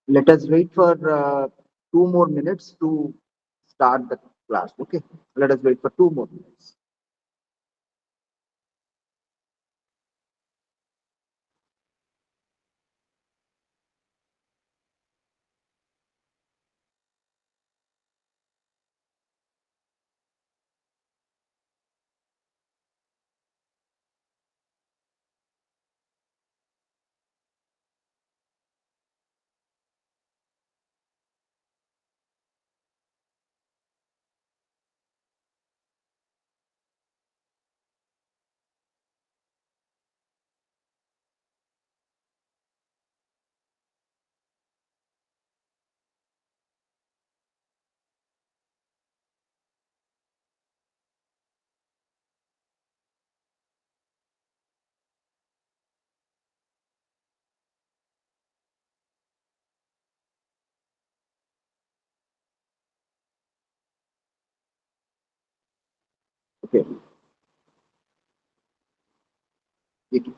Let us wait for 2 more minutes to start the class. Okay. Let us wait for 2 more minutes. Okay. Okay.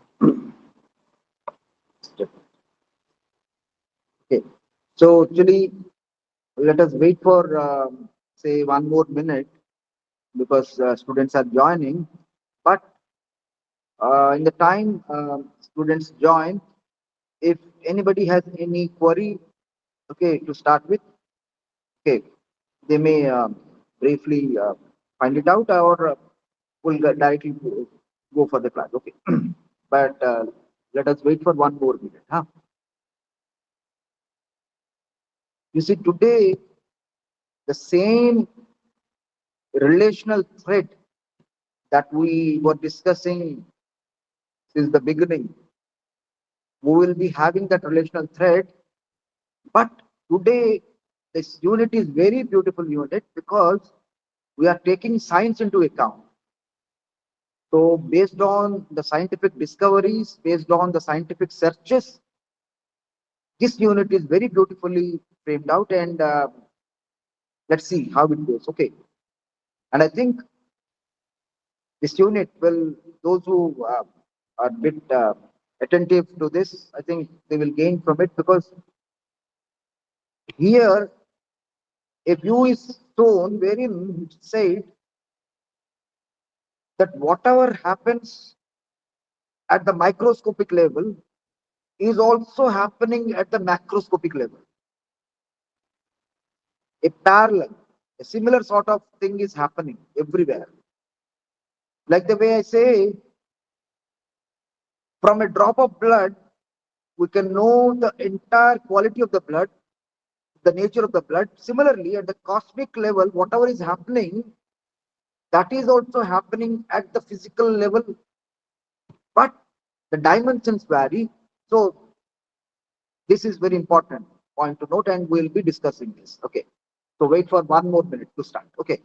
Okay. So actually, let us wait for say 1 more minute because students are joining. But in the time students join, if anybody has any query, okay, to start with, okay, they may briefly find it out or will directly go for the class. Okay, but let us wait for 1 more minute. Huh? You see, today the same relational thread that we were discussing since the beginning, we will be having that relational thread. But today, this unit is very beautiful unit because we are taking science into account. So based on the scientific discoveries, based on the scientific searches, this unit is very beautifully framed out, and let's see how it goes. Okay, and I think this unit will, those who are a bit attentive to this, I think they will gain from it because here a view is shown wherein it said that whatever happens at the microscopic level is also happening at the macroscopic level. A parallel, a similar sort of thing is happening everywhere. Like the way I say, from a drop of blood, we can know the entire quality of the blood, the nature of the blood. Similarly, at the cosmic level, whatever is happening, that is also happening at the physical level, but the dimensions vary. So this is very important point to note, and we'll be discussing this. Okay. So wait for 1 more minute to start. Okay.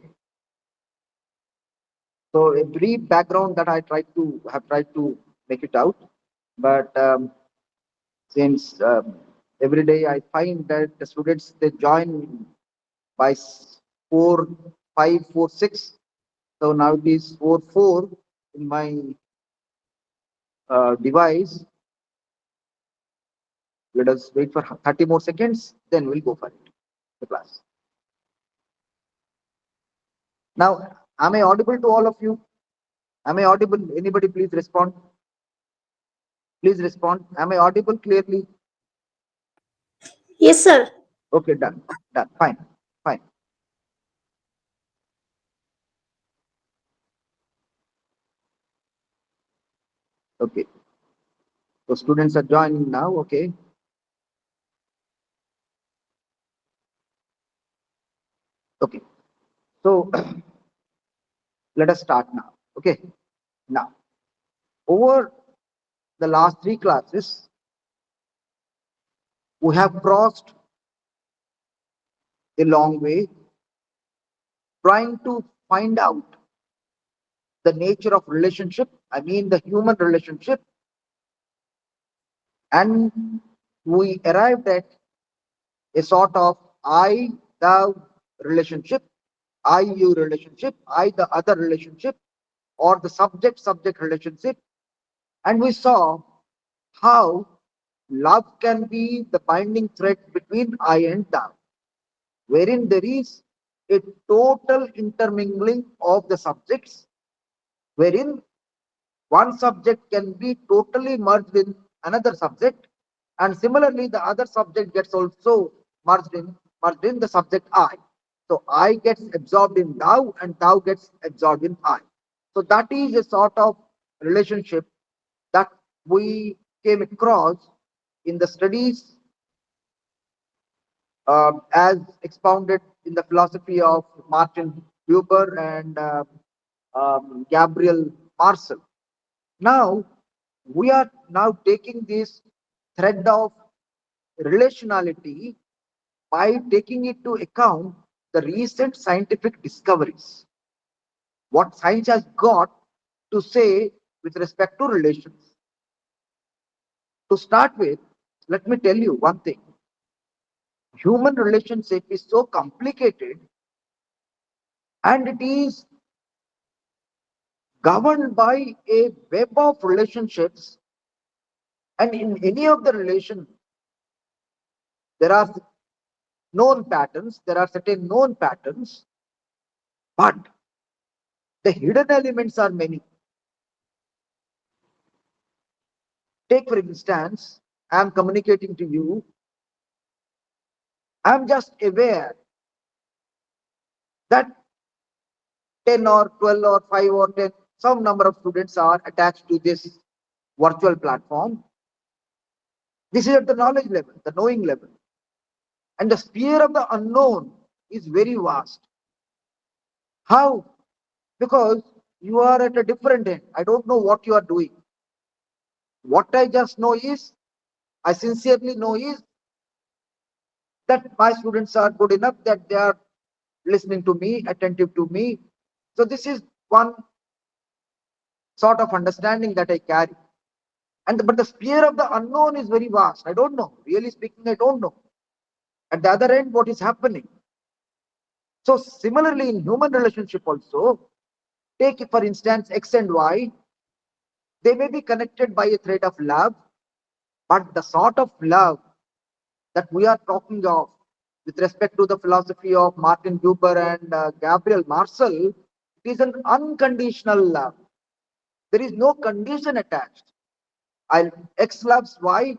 So a brief background that I tried to make it out, but since every day I find that the students they join by 4, 5, 4, 6. So now it is 4, 4 in my device. Let us wait for 30 more seconds, then we'll go for it. The class. Now, am I audible to all of you? Am I audible? Anybody please respond? Please respond. Am I audible clearly? Yes, sir. Okay, done. Done. Fine. Fine. Okay. So students are joining now. Okay. Okay. So let us start now. Okay. Now, over the last 3 classes, we have crossed a long way trying to find out the nature of relationship. I mean, the human relationship. And we arrived at a sort of I thou relationship, I you relationship, I the other relationship, or the subject subject relationship. And we saw how love can be the binding thread between I and thou, wherein there is a total intermingling of the subjects, wherein one subject can be totally merged in another subject, and similarly the other subject gets also merged in the subject I. So I gets absorbed in thou and thou gets absorbed in I. So that is a sort of relationship that we came across in the studies as expounded in the philosophy of Martin Buber and Gabriel Marcel. Now, we are now taking this thread of relationality by taking into account the recent scientific discoveries, what science has got to say with respect to relations. To start with, let me tell you one thing. Human relationship is so complicated and it is governed by a web of relationships, and in any of the relation there are certain known patterns, but the hidden elements are many. Take for instance, I am communicating to you, I am just aware that 10 or 12 or 5 or 10, some number of students are attached to this virtual platform. This is at the knowledge level, the knowing level. And the sphere of the unknown is very vast. How? Because you are at a different end. I don't know what you are doing. What I just know is, I sincerely know is that my students are good enough, that they are listening to me, attentive to me. So this is one sort of understanding that I carry. But the sphere of the unknown is very vast. I don't know. Really speaking, I don't know. At the other end, what is happening? So similarly, in human relationship also, take for instance X and Y. They may be connected by a thread of love, but the sort of love that we are talking of with respect to the philosophy of Martin Buber and Gabriel Marcel, it is an unconditional love. There is no condition attached. X loves Y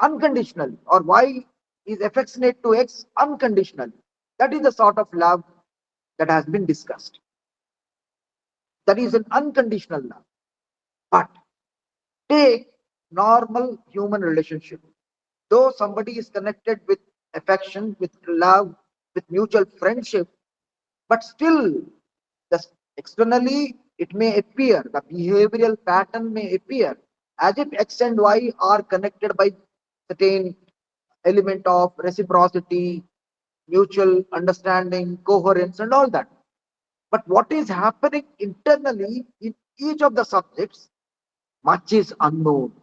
unconditionally, or Y is affectionate to X unconditionally. That is the sort of love that has been discussed. That is an unconditional love. But take normal human relationship. Though somebody is connected with affection, with love, with mutual friendship, but still, the, externally, it may appear, the behavioral pattern may appear as if X and Y are connected by certain element of reciprocity, mutual understanding, coherence, and all that. But what is happening internally in each of the subjects, much is unknown.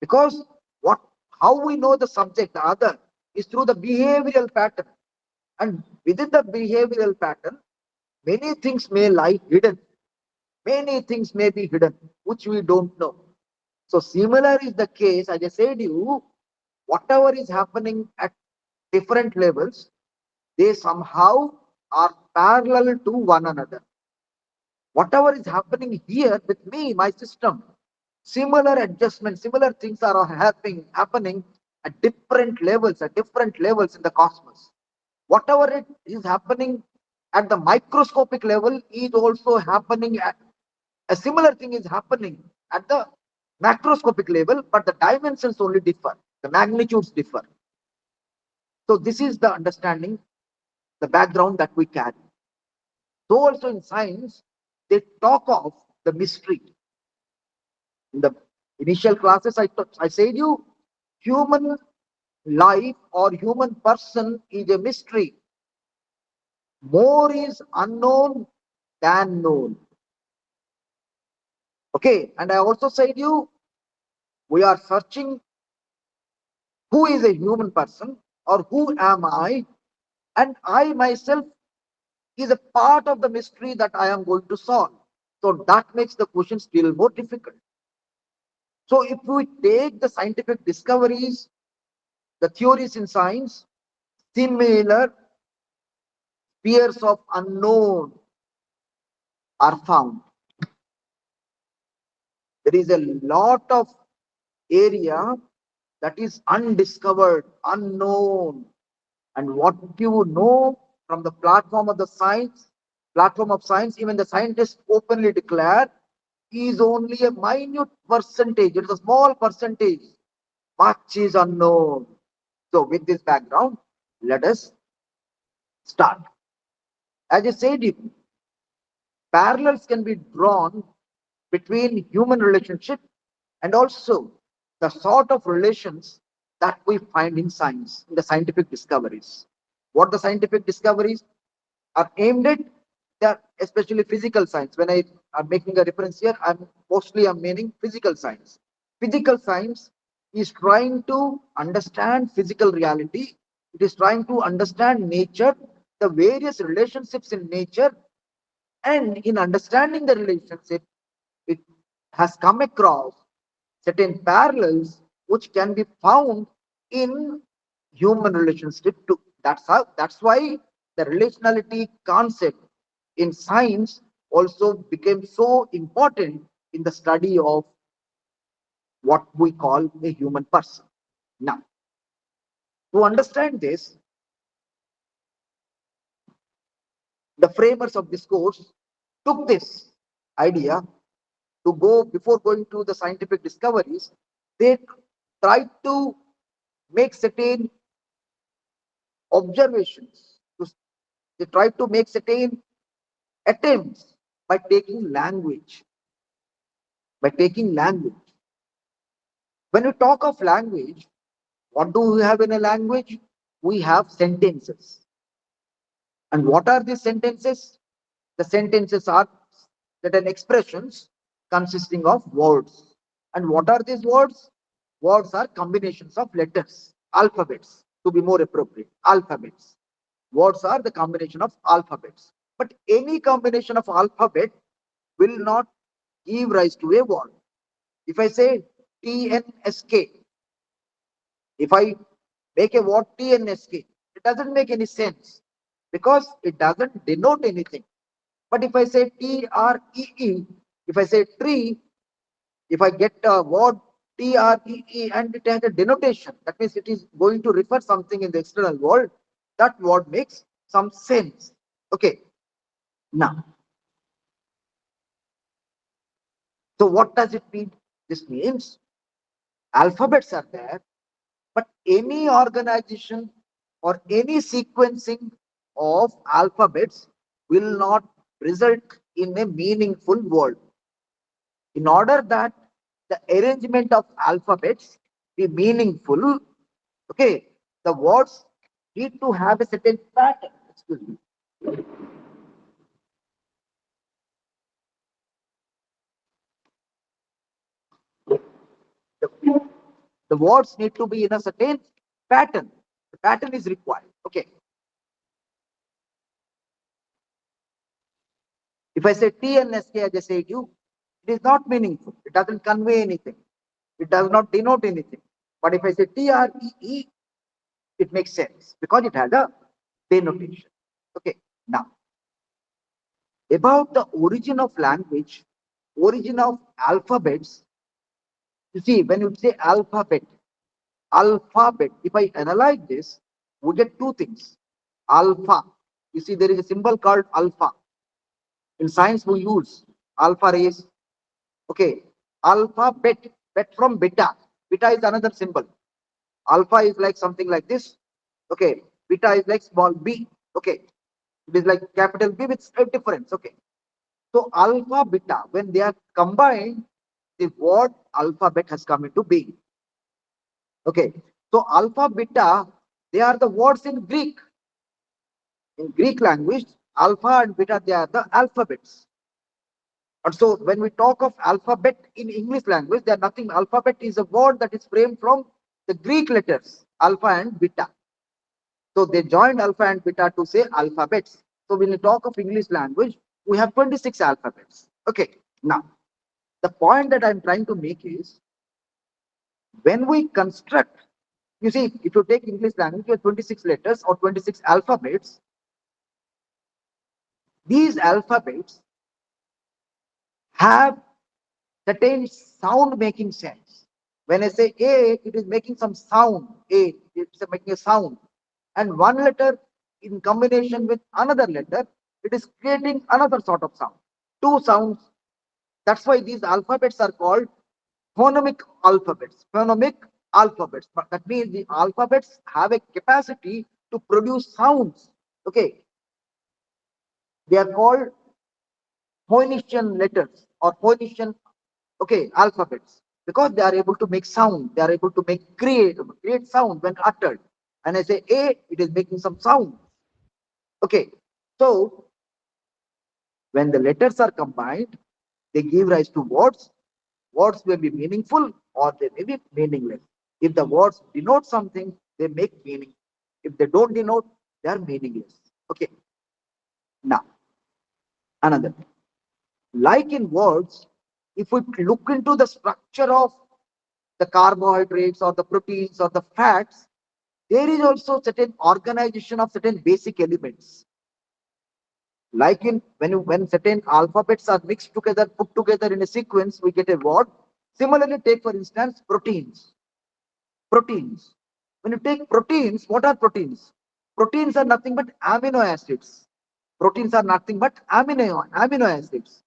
Because what how we know the subject, the other, is through the behavioral pattern. And within the behavioral pattern, many things may lie hidden. Many things may be hidden, which we don't know. So similar is the case, as I said you, whatever is happening at different levels, they somehow are parallel to one another. Whatever is happening here with me, my system, similar adjustments, similar things are happening at different levels in the cosmos. Whatever it is happening at the microscopic level is also happening at a similar thing is happening at the macroscopic level, but the dimensions only differ, the magnitudes differ. So this is the understanding, the background that we carry. So also in science, they talk of the mystery. In the initial classes, I said you, human life or human person is a mystery. More is unknown than known. Okay, and I also said you, we are searching who is a human person or who am I, and I myself is a part of the mystery that I am going to solve. So that makes the question still more difficult. So if we take the scientific discoveries, the theories in science, similar spheres of unknown are found. There is a lot of area that is undiscovered, unknown. And what you know from the platform of science, even the scientists openly declare, is only a minute percentage. It is a small percentage. Much is unknown. So with this background, let us start. As I said, parallels can be drawn between human relationship and also the sort of relations that we find in science, in the scientific discoveries. What the scientific discoveries are aimed at, they are especially physical science. When I am making a reference here, I'm meaning physical science. Physical science is trying to understand physical reality. It is trying to understand nature, the various relationships in nature, and in understanding the relationship, it has come across certain parallels which can be found in human relationship too. That's why the relationality concept in science also became so important in the study of what we call a human person. Now, to understand this, the framers of this course took this idea to go before going to the scientific discoveries. They tried to make certain observations. They tried to make certain attempts by taking language. By taking language. When we talk of language, what do we have in a language? We have sentences. And what are these sentences? The sentences are certain expressions consisting of words. And what are these words? Words are combinations of letters, alphabets, to be more appropriate, alphabets. Words are the combination of alphabets. But any combination of alphabet will not give rise to a word. If I say TNSK, if I make a word TNSK, it doesn't make any sense because it doesn't denote anything. But if I say TREE, if I say tree, if I get a word TREE and it has a denotation, that means it is going to refer something in the external world, that word makes some sense. Okay. Now, so what does it mean? This means alphabets are there, but any organization or any sequencing of alphabets will not result in a meaningful word. In order that the arrangement of alphabets be meaningful, okay, the words need to have a certain pattern. Excuse me. The, the words need to be in a certain pattern. The pattern is required. Okay. If I say T and SK, as I say you, it is not meaningful. It doesn't convey anything. It does not denote anything. But if I say TREE, it makes sense because it has a denotation. Okay. Now, about the origin of language, origin of alphabets, you see, when you say alphabet, if I analyze this, we get two things. Alpha. You see, there is a symbol called alpha. In science, we use alpha rays. Okay. Alphabet, bet from beta. Beta is another symbol. Alpha is like something like this. Okay. Beta is like small b. Okay. It is like capital B with a difference. Okay. So alpha, beta, when they are combined, the word alphabet has come into being. Okay. So alpha, beta, they are the words in Greek. In Greek language, alpha and beta, they are the alphabets. And so when we talk of alphabet in English language, they are nothing. Alphabet is a word that is framed from the Greek letters, alpha and beta. So they joined alpha and beta to say alphabets. So when we talk of English language, we have 26 alphabets. Okay. Now, the point that I'm trying to make is When we construct, you see, if you take English language, you have 26 letters or 26 alphabets. These alphabets have certain sound making sense. When I say A, it is making some sound. A, it's making a sound. And one letter in combination with another letter, it is creating another sort of sound. Two sounds. That's why these alphabets are called phonemic alphabets. Phonemic alphabets. But that means the alphabets have a capacity to produce sounds. Okay. They are called Phoenician letters or Phoenician, okay, alphabets, because they are able to make sound. They are able to create sound when uttered. And I say A, it is making some sound. Okay. So when the letters are combined, they give rise to words. Words may be meaningful or they may be meaningless. If the words denote something, they make meaning. If they don't denote, they are meaningless. Okay. Now, another thing. Like in words, if we look into the structure of the carbohydrates or the proteins or the fats, there is also certain organization of certain basic elements. Like in when certain alphabets are mixed together, put together in a sequence, we get a word. Similarly, take for instance proteins. Proteins. When you take proteins, what are proteins? Proteins are nothing but amino acids. Proteins are nothing but amino acids,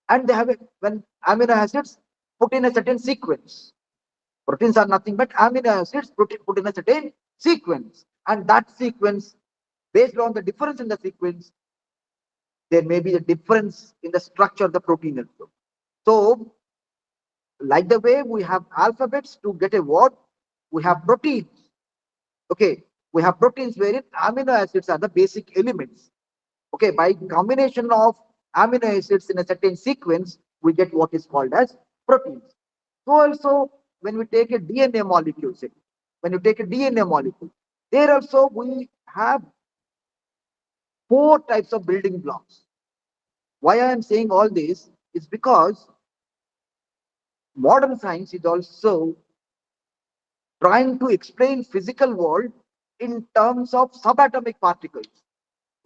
and they have a, when amino acids put in a certain sequence. Proteins are nothing but amino acids put in a certain sequence, and that sequence, based on the difference in the sequence, there may be a difference in the structure of the protein also. So, like the way we have alphabets to get a word, we have proteins. Okay, we have proteins wherein amino acids are the basic elements. Okay, by combination of amino acids in a certain sequence, we get what is called as proteins. So also, when we take a DNA molecule, say, when you take a DNA molecule, there also we have four types of building blocks. Why I am saying all this is because modern science is also trying to explain physical world in terms of subatomic particles.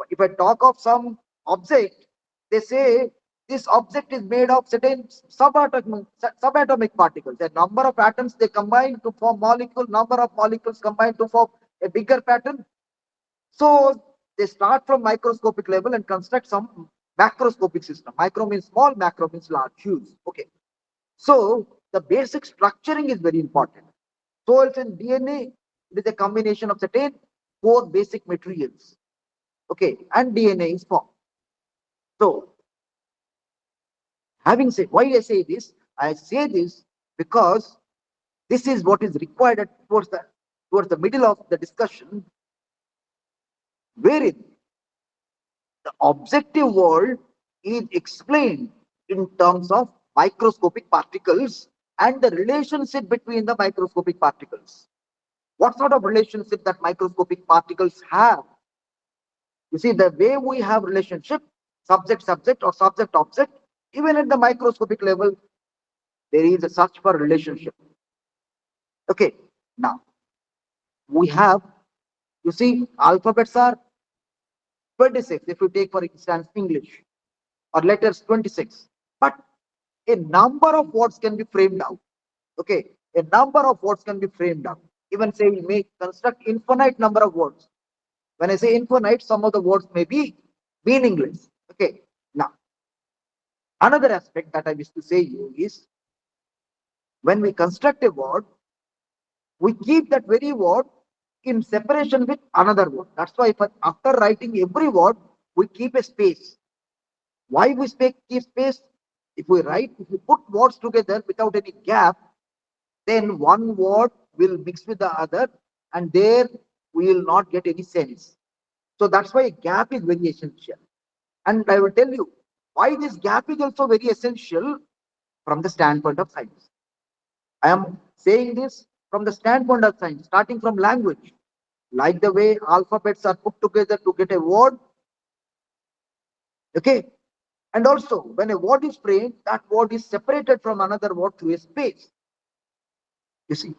If I talk of some object, they say this object is made of certain subatomic particles. A number of atoms they combine to form molecule, number of molecules combine to form a bigger pattern. So they start from microscopic level and construct some macroscopic system. Micro means small, macro means large, huge. Okay. So the basic structuring is very important. So also in DNA, it is a combination of certain four basic materials. Okay, and DNA is formed. So, having said, why I say this? I say this because this is what is required towards the middle of the discussion, wherein the objective world is explained in terms of microscopic particles and the relationship between the microscopic particles. What sort of relationship that microscopic particles have? You see, the way we have relationship, subject-subject or subject-object, even at the microscopic level, there is a search for relationship. Okay, now we have, you see, alphabets are 26. If you take, for instance, English, or letters 26, but a number of words can be framed out. Okay, a number of words can be framed out. Even say we may construct infinite number of words. When I say infinite, some of the words may be meaningless. Okay, now another aspect that I wish to say you is when we construct a word, we keep that very word in separation with another word. That's why after writing every word, we keep a space. Why we keep space? If we put words together without any gap, then one word will mix with the other, and there we will not get any sense. So that's why a gap is very essential. And I will tell you why this gap is also very essential from the standpoint of science. I am saying this from the standpoint of science, starting from language. Like the way alphabets are put together to get a word. Okay. And also, when a word is framed, that word is separated from another word through a space. You see.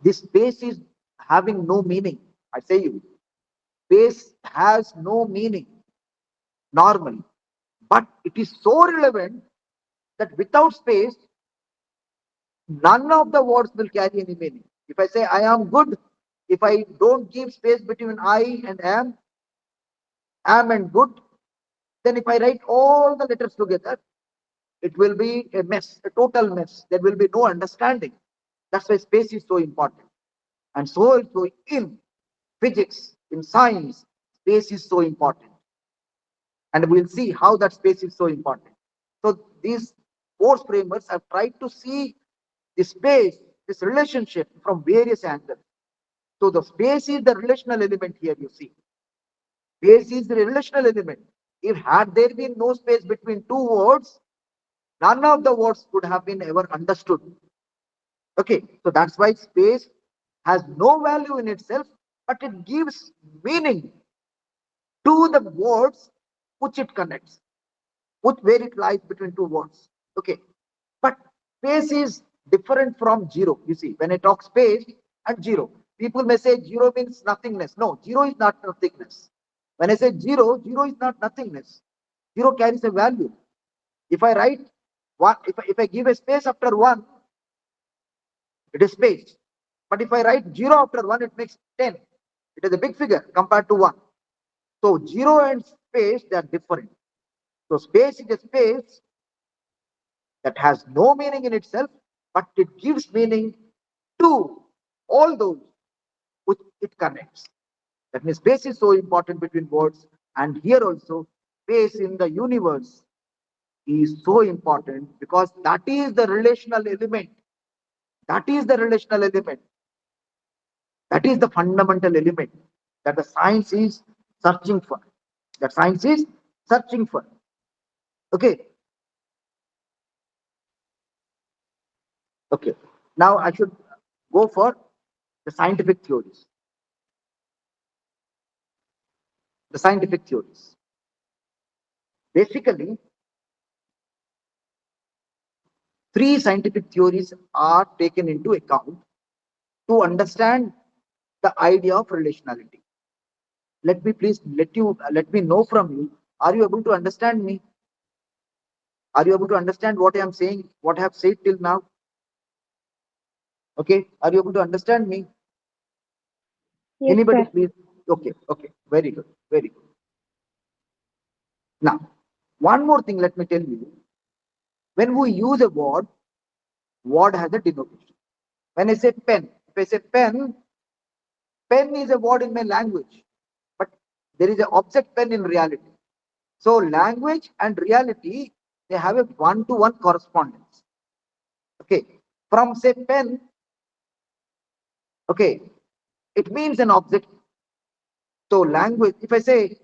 This space is having no meaning. I say you, space has no meaning normally, but it is so relevant that without space, none of the words will carry any meaning. If I say I am good, if I don't give space between I and am and good, then if I write all the letters together, it will be a mess, a total mess. There will be no understanding. That's why space is so important. And so also in physics, in science, space is so important. And we'll see how that space is so important. So these course framers have tried to see the space, this relationship from various angles. So the space is the relational element here, you see. Space is the relational element. If had there been no space between two words, none of the words could have been ever understood. Okay, so that's why space has no value in itself, but it gives meaning to the words which it connects, where it lies between two words. Okay, but space is different from zero. You see, when I talk space and zero, people may say zero means nothingness. No, zero is not nothingness. When I say zero, zero is not nothingness. Zero carries a value. If I write one, if I give a space after one, it is space. But if I write 0 after 1, it makes 10. It is a big figure compared to 1. So 0 and space, they are different. So space is a space that has no meaning in itself, but it gives meaning to all those which it connects. That means space is so important between words, and here also space in the universe is so important because that is the relational element. That is the relational element. That is the fundamental element that the science is searching for. That science is searching for. Okay. Okay. Now I should go for the scientific theories. The scientific theories. Basically, three scientific theories are taken into account to understand the idea of relationality. Let me please let me know from you. Are you able to understand me? Are you able to understand what I am saying? What I have said till now? Okay. Are you able to understand me? Yes, Anybody, sir. please? Okay. Okay. Very good. Very good. Now, one more thing. Let me tell you. When we use a word has a denotation. When I say pen, if I say pen, pen is a word in my language, but there is an object pen in reality. So language and reality, they have a one-to-one correspondence. Okay. From say pen, okay, it means an object. So language, if I say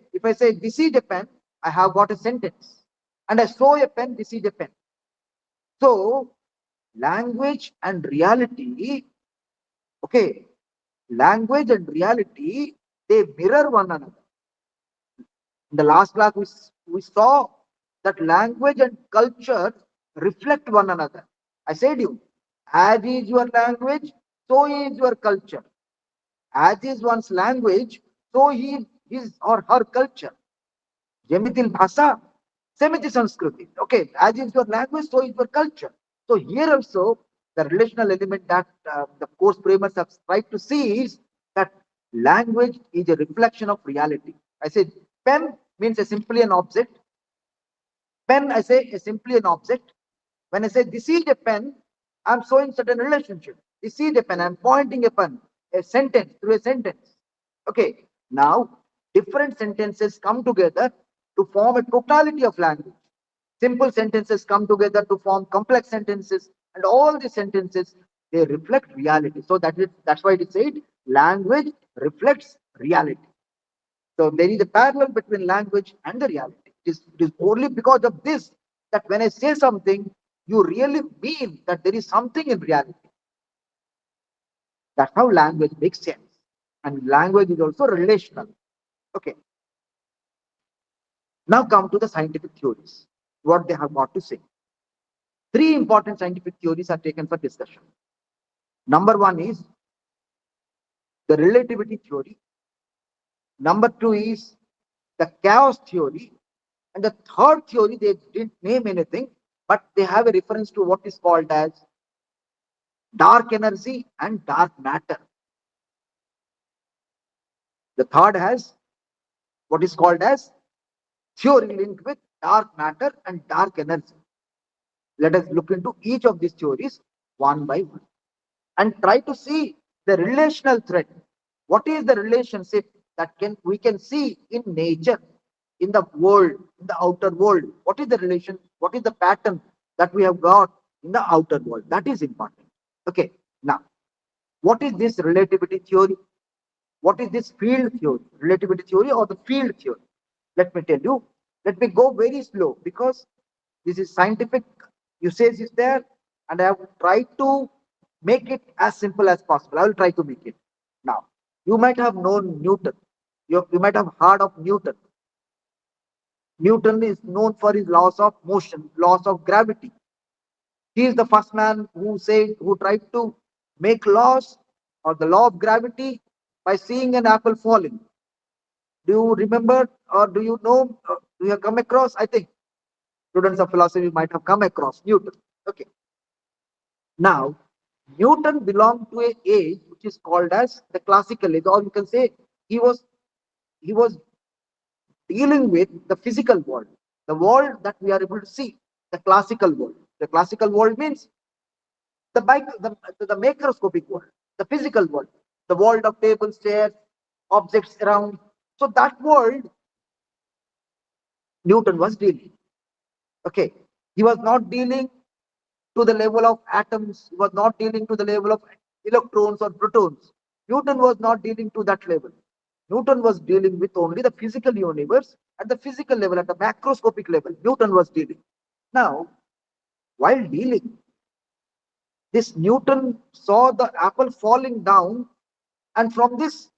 this is a pen, I have got a sentence. And I saw a pen, this is a pen. So language and reality, okay, language and reality, they mirror one another. In the last class, we saw that language and culture reflect one another. I said you, as is your language, so is your culture. As is one's language, so is his or her culture. Jemitil Bhasa, Semiti Sanskriti. Okay, as is your language, so is your culture. So here also, the relational element that the course framers have tried to see is that language is a reflection of reality. I said pen means a simply an object. Pen, I say, is simply an object. When I say this is a pen, I'm showing certain relationship. This is a pen, I'm pointing a pen, a sentence through a sentence. Okay, now different sentences come together to form a totality of language. Simple sentences come together to form complex sentences, and all the sentences, they reflect reality. So that's why it said language reflects reality. So there is a parallel between language and the reality. It is only because of this that when I say something, you really mean that there is something in reality. That's how language makes sense. And language is also relational. Okay. Now come to the scientific theories. What they have got to say. Three important scientific theories are taken for discussion. Number one is the relativity theory. Number two is the chaos theory. And the third theory, they didn't name anything, but they have a reference to what is called as dark energy and dark matter. The third has what is called as theory linked with dark matter and dark energy. Let us look into each of these theories one by one and try to see the relational thread. What is the relationship that we can see in nature, in the world, in the outer world? What is the relation? What is the pattern that we have got in the outer world? That is important. Okay. Now, what is this relativity theory? What is this field theory? Relativity theory or the field theory? Let me tell you. Let me go very slow because this is scientific usage is there, and I have tried to make it as simple as possible. I will try to make it. Now, you might have known Newton. You might have heard of Newton. Newton is known for his laws of motion, laws of gravity. He is the first man who tried to make laws or the law of gravity by seeing an apple falling. Do you remember or do you know? Do you have come across? I think students of philosophy might have come across Newton. Okay. Now, Newton belonged to a age which is called as the classical age, or you can say he was he was dealing with the physical world, the world that we are able to see, the classical world. The classical world means the macroscopic world, the physical world, the world of tables, chairs, objects around. So that world Newton was dealing. Okay, he was not dealing to the level of atoms. He was not dealing to the level of electrons or protons. Newton was not dealing to that level. Newton was dealing with only the physical universe at the physical level, at the macroscopic level. Newton was dealing. Now, while dealing, this Newton saw the apple falling down, and from this,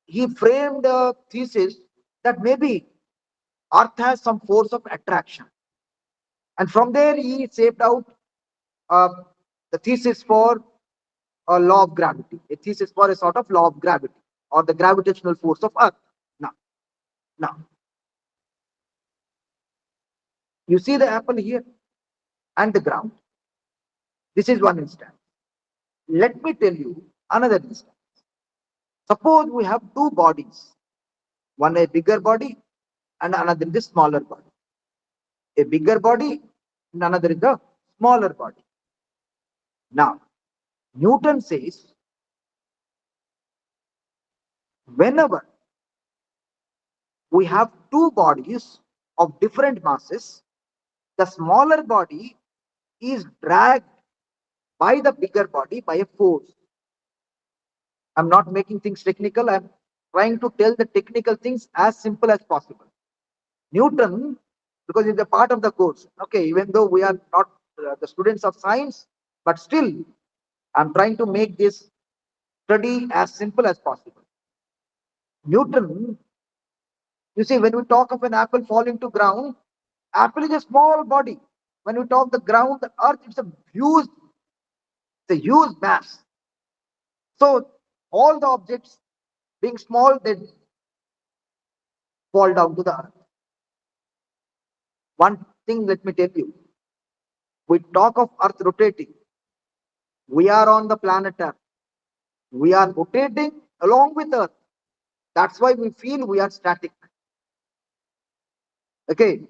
he framed a thesis that maybe Earth has some force of attraction. And from there, he shaped out uh, the thesis for a law of gravity, a thesis for a sort of law of gravity or the gravitational force of Earth. Now, now you see the apple here and the ground. This is one instance. Let me tell you another instance. Suppose we have two bodies, one a bigger body and another is a smaller body. A bigger body and another is a smaller body. Now, Newton says whenever we have two bodies of different masses, the smaller body is dragged by the bigger body by a force. I'm not making things technical. I'm trying to tell the technical things as simple as possible. Newton, because it's a part of the course, okay, even though we are not the students of science, but still, I'm trying to make this study as simple as possible. Newton, you see, when we talk of an apple falling to ground, apple is a small body. When we talk the ground, the earth, it's a huge mass. So all the objects being small, they fall down to the earth. One thing, let me tell you, we talk of earth rotating. We are on the planet earth. We are rotating along with earth. That's why we feel we are static. Okay,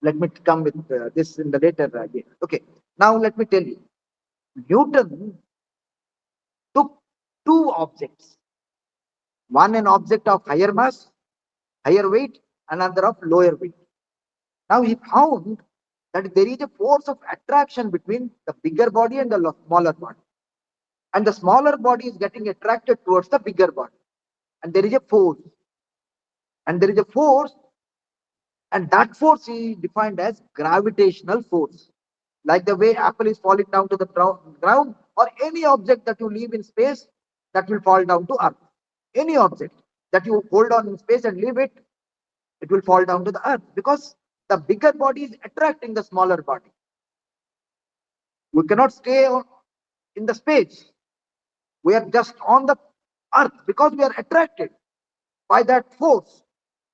let me come with this in the later again. Okay, now let me tell you, Newton took two objects, one an object of higher mass, higher weight, another of lower weight. Now he found that there is a force of attraction between the bigger body and the smaller body. And the smaller body is getting attracted towards the bigger body. And there is a force. And there is a force, and that force is defined as gravitational force. Like the way apple is falling down to the ground, or any object that you leave in space that will fall down to earth. Any object that you hold on in space and leave it, it will fall down to the earth because the bigger body is attracting the smaller body. We cannot stay in the space. We are just on the earth because we are attracted by that force.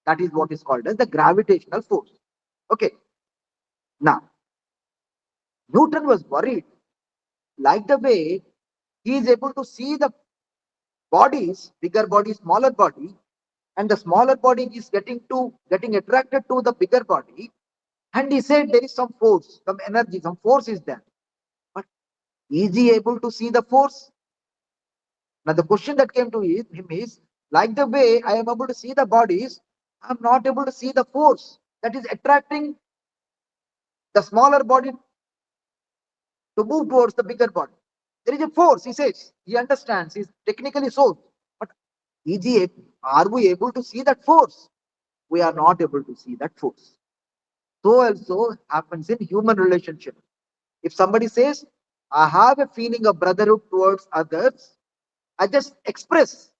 That is what is called as the gravitational force. Okay. Now, Newton was worried, like the way he is able to see the bodies, bigger body, smaller body, and the smaller body is getting attracted to the bigger body. And he said there is some force, some energy, some force is there. But is he able to see the force? Now the question that came to him is, like the way I am able to see the bodies, I am not able to see the force that is attracting the smaller body to move towards the bigger body. There is a force, he says. He understands, he's technically so. But is he, are we able to see that force? We are not able to see that force. So also happens in human relationship. If somebody says, I have a feeling of brotherhood towards others, I just express,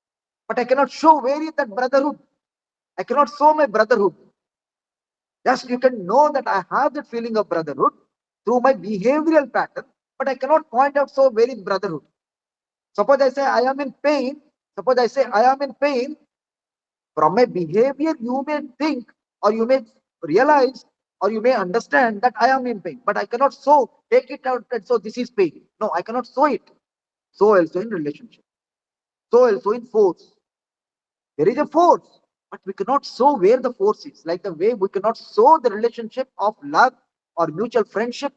but I cannot show where is that brotherhood. I cannot show my brotherhood. Just you can know that I have that feeling of brotherhood through my behavioral pattern, but I cannot point out so where is brotherhood. Suppose I say I am in pain. Suppose I say I am in pain. From my behavior, you may think or you may realize or you may understand that I am in pain, but I cannot so take it out and so this is pain. No, I cannot show it. So also in relationship. So also in force. There is a force, but we cannot show where the force is. Like the way we cannot show the relationship of love or mutual friendship.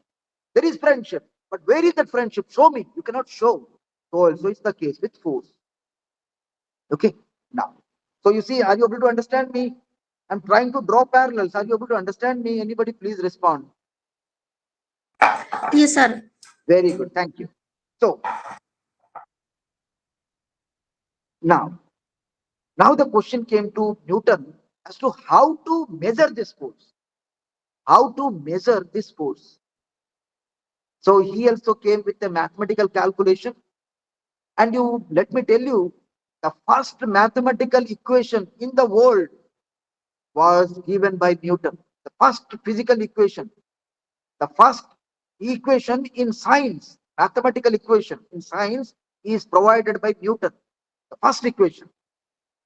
There is friendship, but where is that friendship? Show me. You cannot show. So also it's the case with force. Okay. Now, so you see, are you able to understand me? I'm trying to draw parallels. Are you able to understand me? Anybody, please respond. Yes, sir. Very good. Thank you. So now, now the question came to Newton as to how to measure this force. How to measure this force. So he also came with a mathematical calculation. And you let me tell you, the first mathematical equation in the world was given by Newton. The first physical equation, the first equation in science, mathematical equation in science is provided by Newton. The first equation.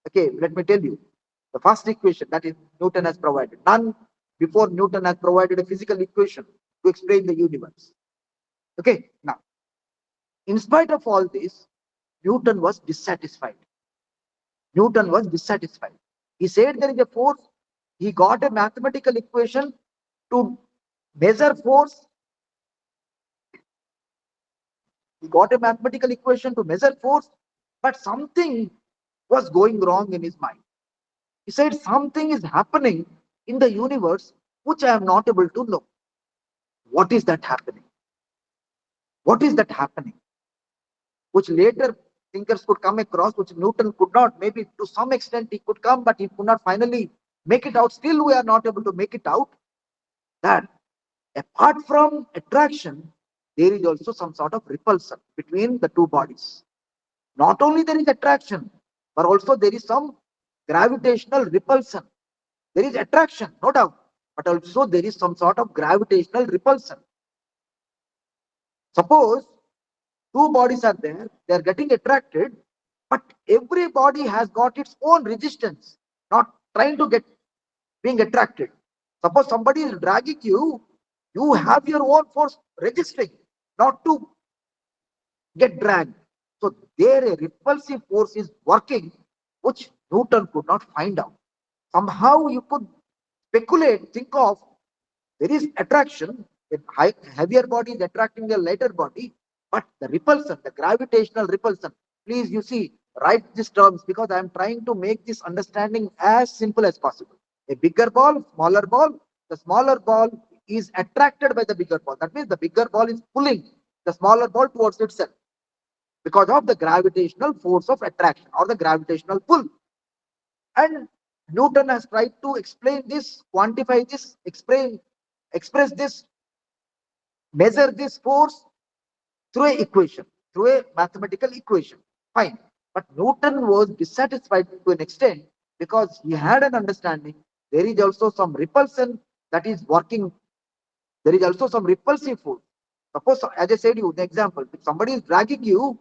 Okay, let me tell you. The first equation that is Newton has provided. None before Newton has provided a physical equation to explain the universe. Okay, now, in spite of all this, Newton was dissatisfied. Newton was dissatisfied. He said there is a force. He got a mathematical equation to measure force. He got a mathematical equation to measure force, but something was going wrong in his mind. He said something is happening in the universe which I am not able to know. What is that happening? What is that happening? Which later thinkers could come across, which Newton could not. Maybe to some extent he could come, but he could not finally make it out. Still, we are not able to make it out that apart from attraction, there is also some sort of repulsion between the two bodies. Not only there is attraction, but also there is some gravitational repulsion. There is attraction, no doubt, but also there is some sort of gravitational repulsion. Suppose two bodies are there, they are getting attracted, but every body has got its own resistance, not trying to get being attracted. Suppose somebody is dragging you, you have your own force resisting, not to get dragged. So there a repulsive force is working, which Newton could not find out. Somehow you could speculate, think of, there is attraction, a heavier body is attracting a lighter body, but the repulsion, the gravitational repulsion, please you see, write these terms because I am trying to make this understanding as simple as possible. A bigger ball, smaller ball, the smaller ball is attracted by the bigger ball. That means the bigger ball is pulling the smaller ball towards itself because of the gravitational force of attraction or the gravitational pull. And Newton has tried to explain this, quantify this, express this, measure this force through a equation, through a mathematical equation. Fine. But Newton was dissatisfied to an extent because he had an understanding there is also some repulsion that is working. There is also some repulsive force. Suppose, as I said you, the example, if somebody is dragging you,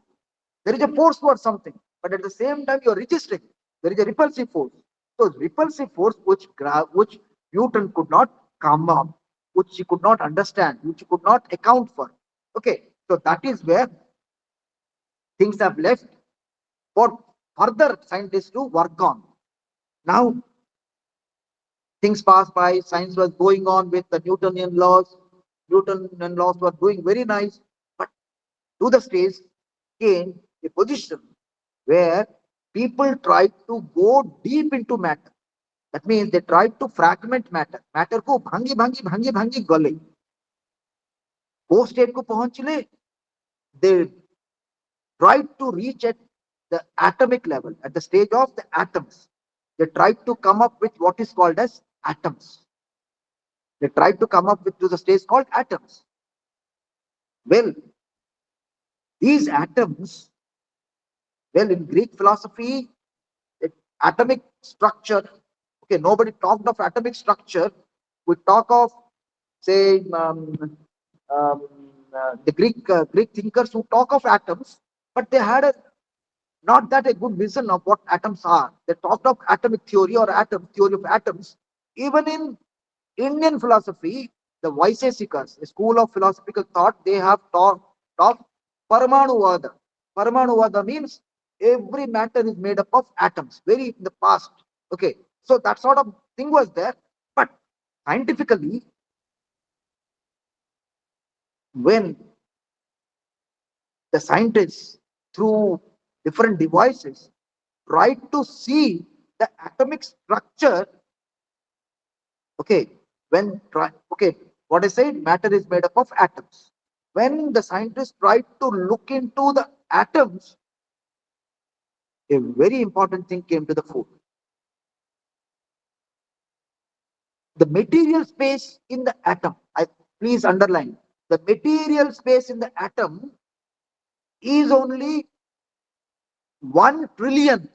there is a force towards something. but at the same time you're resisting. There is a repulsive force. So repulsive force which Newton could not come up, which he could not understand, which he could not account for. Okay, so that is where things have left for further scientists to work on. Now things passed by, science was going on with the Newtonian laws. Newtonian laws were doing very nice, but to the stage came a position where people tried to go deep into matter. That means they tried to fragment matter. Matter को भांगी भांगी भांगी भांगी गले. वो state को पहुंचले. They tried to reach at the atomic level, at the stage of the atoms. They tried to come up with what is called as atoms. They tried to come up with to the stage called atoms. Well, these atoms, well, in Greek philosophy, it, atomic structure, okay, nobody talked of atomic structure. We talk of, say, um, the Greek thinkers who talk of atoms, but they had a not that a good vision of what atoms are. They talked of atomic theory or atom theory of atoms. Even in Indian philosophy, the Vaisesikas, a school of philosophical thought, they have taught Parmanuvada. Parmanuvada means every matter is made up of atoms, very in the past. Okay, so that sort of thing was there. But scientifically, when the scientists, through different devices, tried to see the atomic structure, okay, okay, what I said, matter is made up of atoms. When the scientists tried to look into the atoms, a very important thing came to the fore. The material space in the atom, I please underline, the material space in the atom is only 1 trillionth.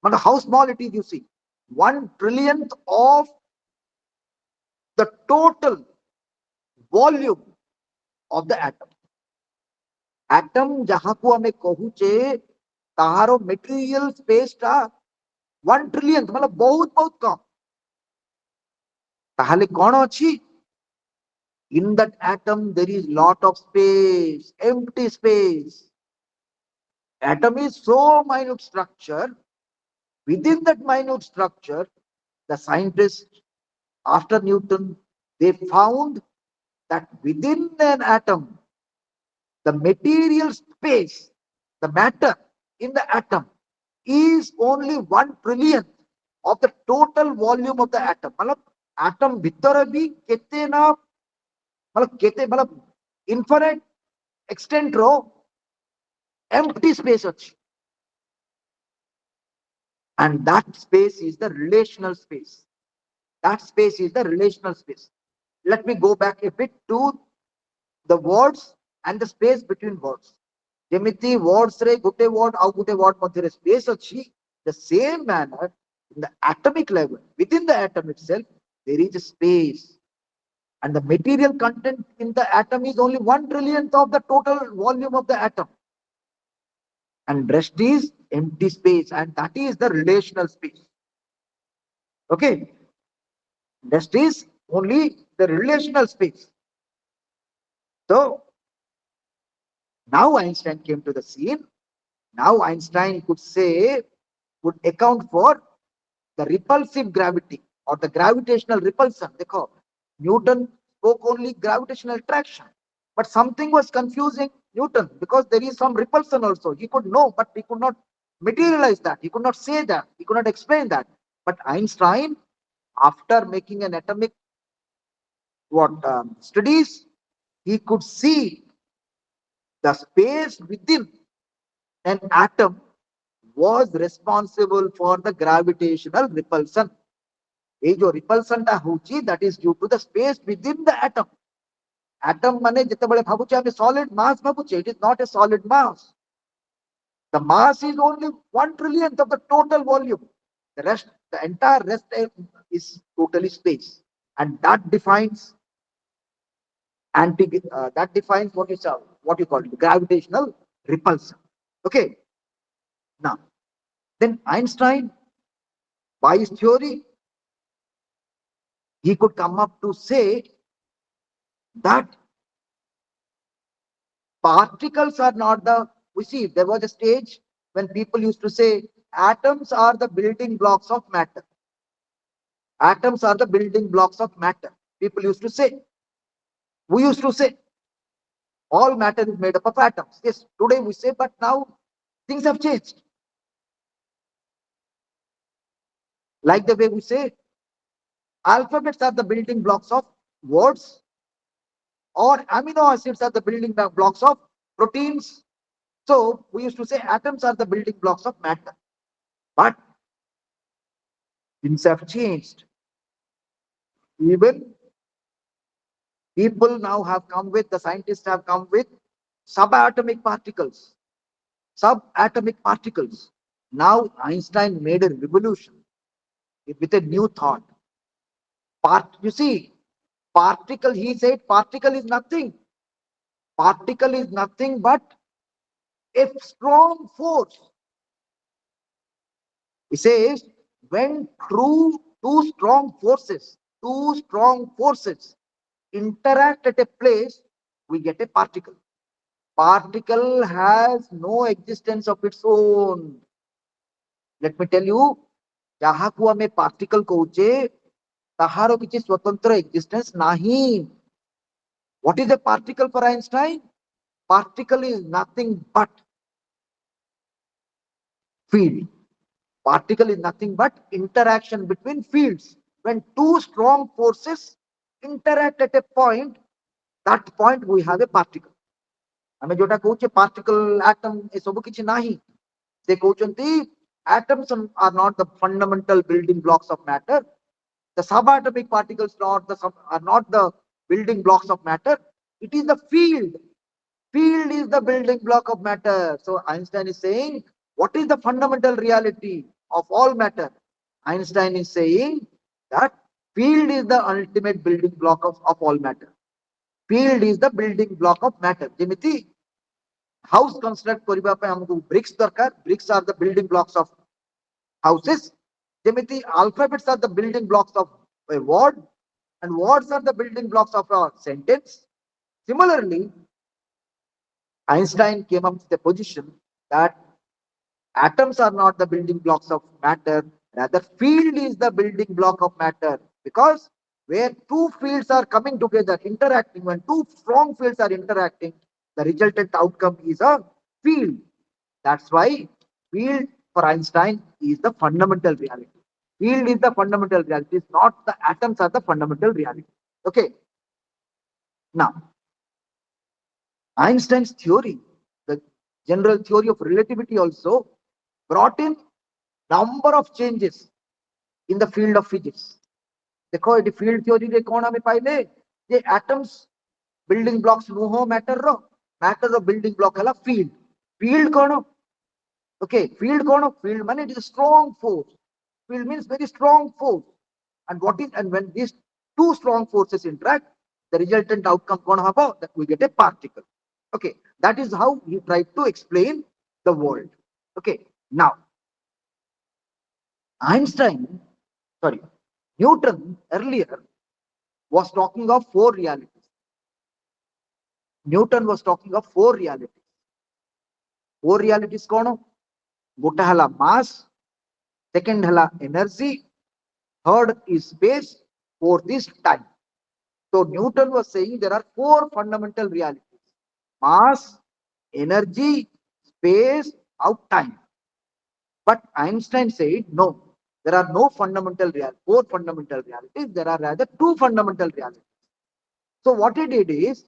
No matter how small it is, you see, 1 trillionth of the total volume of the atom. Atom जहाँ को हमें कहूचे ताहारो material space टा 1 trillionth मतलब बहुत बहुत कम. ताहले कौन अच्छी? In that atom there is lot of space, empty space. Atom is so minute structure. Within that minute structure, the scientists after Newton, they found that within an atom, the material space, the matter in the atom is only 1 trillionth of the total volume of the atom. मतलब atom भीतर भी केते ना मतलब केते मतलब infinite extent रो empty space ଅଛି. And that space is the relational space. That space is the relational space. Let me go back a bit to the words and the space between words. ଯେମିତି words ରେ ଗୋଟେ word ଆଉ ଗୋଟେ word ମଧ୍ୟରେ space ଅଛି, the same manner in the atomic level, within the atom itself, there is a space. And the material content in the atom is only 1 trillionth of the total volume of the atom. And rest is empty space, and that is the relational space. Okay, rest is only the relational space. So now Einstein came to the scene. Now Einstein could say, would account for the repulsive gravity or the gravitational repulsion. देखो, Newton spoke only gravitational attraction, but something was confusing Newton because there is some repulsion also. He could know, but he could not materialize that. He could not say that. He could not explain that. But Einstein, after making an atomic studies, he could see the space within an atom was responsible for the gravitational repulsion. ये जो repulsion टा होची, that is due to the space within the atom. Atom माने जितने भावुचे हमें solid mass भावुचे, it is not a solid mass. The mass is only 1 trillionth of the total volume. The rest, the entire rest is totally space, and that defines that defines what you call gravitational repulsion. Okay. Now, then Einstein, by his theory, he could come up to say that particles are not the, we see, there was a stage when people used to say atoms are the building blocks of matter. Atoms are the building blocks of matter. People used to say, we used to say, all matter is made up of atoms. Yes, today we say, but now things have changed. Like the way we say, alphabets are the building blocks of words, or amino acids are the building blocks of proteins. So we used to say atoms are the building blocks of matter. But things have changed. Even people now have come with, the scientists have come with subatomic particles. Subatomic particles. Now Einstein made a revolution with a new thought. You see, particle, he said particle is nothing. Particle is nothing but a strong force. He says when two strong forces interact at a place, we get a particle. Particle has no existence of its own. Let me tell you, ଯାହାକୁ ଆମେ particle କହୁଛେ ତାହାର କିଛି ସ୍ୱତନ୍ତ୍ର existence ନାହିଁ. What is a particle for Einstein? Particle is nothing but field. Particle is nothing but interaction between fields. When two strong forces interact at a point, that point we have a particle. ଆମେ ଯୋଉଟା କହୁଛେ particle, atom ଏସବୁ କିଛି ନାହିଁ. ସେ କହୁଛନ୍ତି atoms are not the fundamental building blocks of matter. The subatomic particles are not the building blocks of matter. It is the field. Field is the building block of matter. So Einstein is saying, what is the fundamental reality of all matter? Einstein is saying that field is the ultimate building block of all matter. Field is the building block of matter. ଯେମିତି house construct କରିବା ପାଇଁ ଆମକୁ bricks ଦରକାର. Bricks are the building blocks of houses. ଯେମିତି alphabets are the building blocks of a word, and words are the building blocks of a sentence. Similarly, Einstein came up with the position that atoms are not the building blocks of matter, rather field is the building block of matter, because where two fields are coming together, interacting, when two strong fields are interacting, the resultant outcome is a field. That's why field for Einstein is the fundamental reality. Field is the fundamental reality. It's not the atoms are the fundamental reality. Okay. Now, Einstein's theory, the general theory of relativity, also brought in number of changes in the field of physics. देखो ये field theory रे कौन हमें पाइले ये atoms building blocks नुहो matter रो building block है field. Field कौन? Okay, field कौन? Field माने it is a strong force. Field means very strong force. And when these two strong forces interact, the resultant outcome कौन हबो? That we get a particle. Okay, that is how he tried to explain the world. Okay, now Newton earlier was talking of four realities. Newton was talking of four realities. Four realities कौन? गोटा हला mass, second हला energy, third is space, fourth is time. So Newton was saying there are four fundamental realities: mass, energy, space, out time. But Einstein said no, there are no four fundamental realities. There are rather two fundamental realities. So what he did is,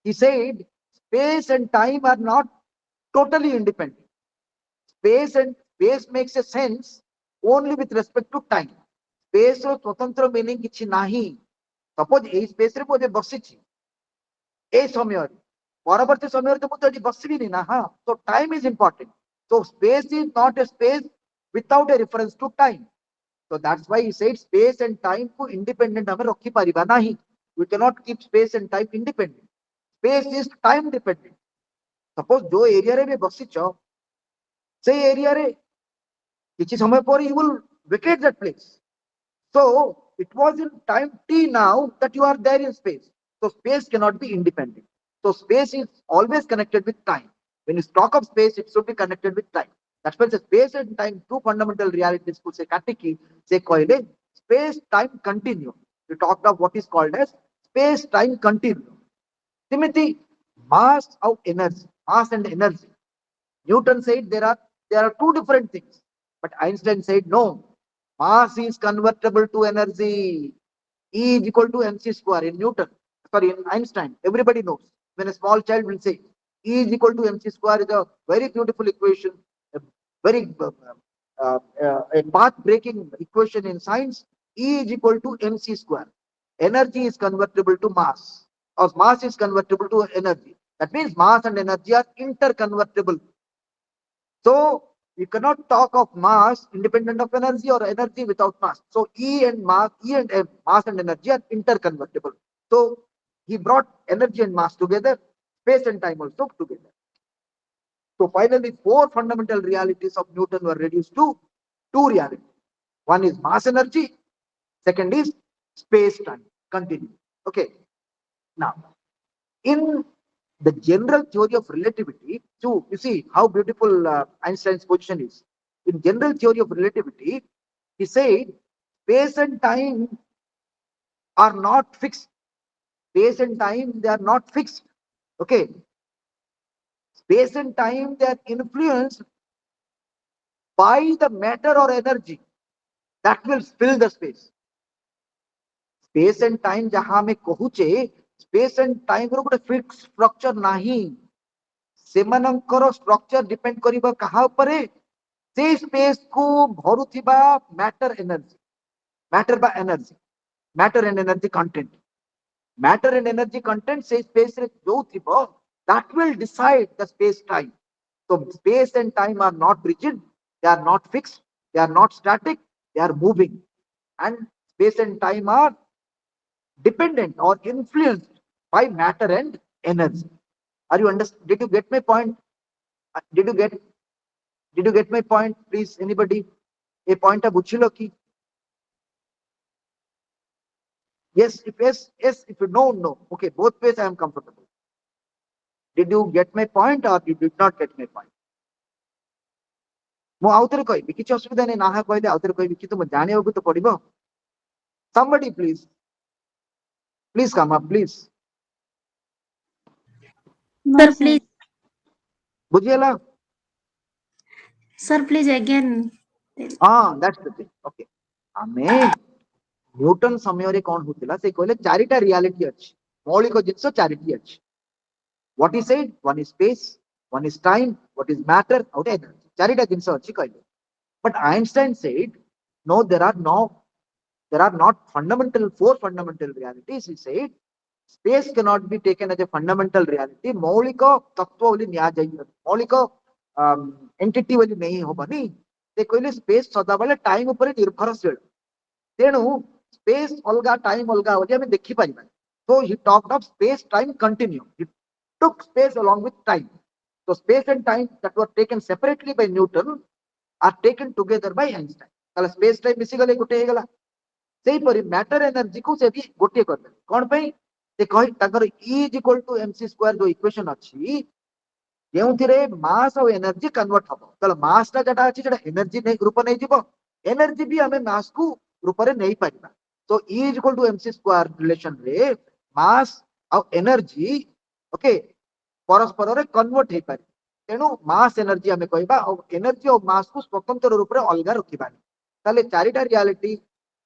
he said space and time are not totally independent. Space makes a sense only with respect to time. Space ର ସ୍ୱତନ୍ତ୍ର meaning କିଛି ନାହିଁ. Suppose ଏଇ space ରେ ମୁଁ ଏବେ ବସିଛି, ଏଇ ସମୟରେ ପରବର୍ତ୍ତୀ ସମୟରେ ତ ମୁଁ ତ ଏଠି ବସିବିନି ନା. ହଁ, so time is important. So space is not a space without a reference to time. So that's why he said space and time को independent हमें रखी परिबा नहीं. We cannot keep space and time independent. Space is time dependent. Suppose जो area रे भी बसिଛ say area re kichi samay par you will vacate that place. So it was in time t now that you are there in space. So space cannot be independent. So space is always connected with time. When you talk of space, it should be connected with time. That's why the space and time, two fundamental realities could say katiki, say koile, space time continuum. We talked of what is called as space time continuum. Timothy, mass of energy, mass and energy. Newton said there are two different things, but Einstein said no. Mass is convertible to energy. E is equal to mc square in Newton. Sorry, in Einstein. Everybody knows. When a small child will say E is equal to mc square is a very beautiful equation, a very a path-breaking equation in science. E is equal to mc square. Energy is convertible to mass, or mass is convertible to energy. That means mass and energy are interconvertible. So you cannot talk of mass independent of energy or energy without mass. So E and M, mass and energy are interconvertible. So he brought energy and mass together, space and time also together. So finally, four fundamental realities of Newton were reduced to two realities. One is mass energy, second is space time. Continue. Okay. Now, in the general theory of relativity, so you see how beautiful Einstein's position is. In general theory of relativity, he said space and time are not fixed. Space and time, they are not fixed. Okay. Space and time, they are influenced by the matter or energy that will fill the space. Space and time, jaha me kohuche, space and time ro gote fixed structure nahi. ସେମାନଙ୍କର structure depend କରିବ କାହା ଉପରେ? ସେ space କୁ ଭରୁଥିବା matter energy, matter ବା energy, matter and energy content, matter and energy content ସେ space ରେ ଯୋଉ ଥିବ that will decide the space time. So space and time are not rigid, they are not fixed, they are not static, they are moving, and space and time are dependent or influenced by matter and energy. Are you understand? Did you get my point? Did you get? Did you get my point? Please, anybody? A point of buchilo ki? Yes. If yes, yes. If you no, no. Okay. Both ways, I am comfortable. Did you get my point or you did not get my point? ମୁଁ ଆଉଥରେ କହିବି କିଛି ଅସୁବିଧା ନାହିଁ ନାହା କହିଲେ ଆଉଥରେ କହିବି କିନ୍ତୁ ମୁଁ ଜାଣିବାକୁ ତ ପଡିବ somebody please come up please No, Sir, sir. please, ବୁଝିହେଲା sir, please again. ହଁ that's the thing okay ଆମେ ନ୍ୟୁଟନ ସମୟରେ କଣ ହଉଥିଲା ସେ କହିଲେ ଚାରିଟା ରିଆଲିଟି ଅଛି ମୌଳିକ ଜିନିଷ ଚାରିଟି ଅଛି what he said one is space one is time what is matter out energy ଚାରିଟା ଜିନିଷ ଅଛି କହିଲେ but Einstein said no there are not four fundamental realities he said space cannot be taken as a fundamental reality ମୌଳିକ ତତ୍ତ୍ୱ ବୋଲି ନିଆଯାଇ ମୌଳିକ entity ବୋଲି ନେଇ ହବନି ସେ କହିଲେ ସ୍ପେସ୍ ସଦାବେଳେ ଟାଇମ ଉପରେ ନିର୍ଭରଶୀଳ ତେଣୁ ସ୍ପେସ୍ ଅଲଗା ଟାଇମ ଅଲଗା ବୋଲି ଆମେ ଦେଖିପାରିବା so he talked of space time continuum he took space along with time so space and time that were taken separately by Newton are taken together by Einstein ତାହେଲେ space time ମିଶିଗଲେ ଗୋଟେ ହେଇଗଲା ସେଇପରି matter ଏନର୍ଜିକୁ ସେ ବି ଗୋଟିଏ କରିଦେଲେ କଣ ପାଇଁ ସେ କହି ତାଙ୍କର E is equal to mc square ଯୋଉ ଇକ୍ୱେସନ ଅଛି ଯେଉଁଥିରେ ମାସ୍ ଆଉ ଏନର୍ଜି କନଭର୍ଟ ହବ ତାହେଲେ ମାସ୍ ଟା ଯେଟା ଅଛି ସେଟା ଏନର୍ଜି ରୂପ ନେଇଯିବ ଏନର୍ଜି ବି ଆମେ ମାସ୍ କୁ ରୂପରେ ନେଇପାରିବା ତ E is equal to mc square relation ରେ ମାସ୍ ଆଉ ଏନର୍ଜି ଓକେ ପରସ୍ପରରେ କନଭର୍ଟ ହେଇପାରିବ ତେଣୁ ମାସ୍ ଏନର୍ଜି ଆମେ କହିବା ଆଉ ଏନର୍ଜି ଆଉ ମାସ୍ କୁ ସ୍ୱତନ୍ତ୍ର ରୂପରେ ଅଲଗା ରଖିବାନି ତାହେଲେ ଚାରିଟା ରିଆଲିଟି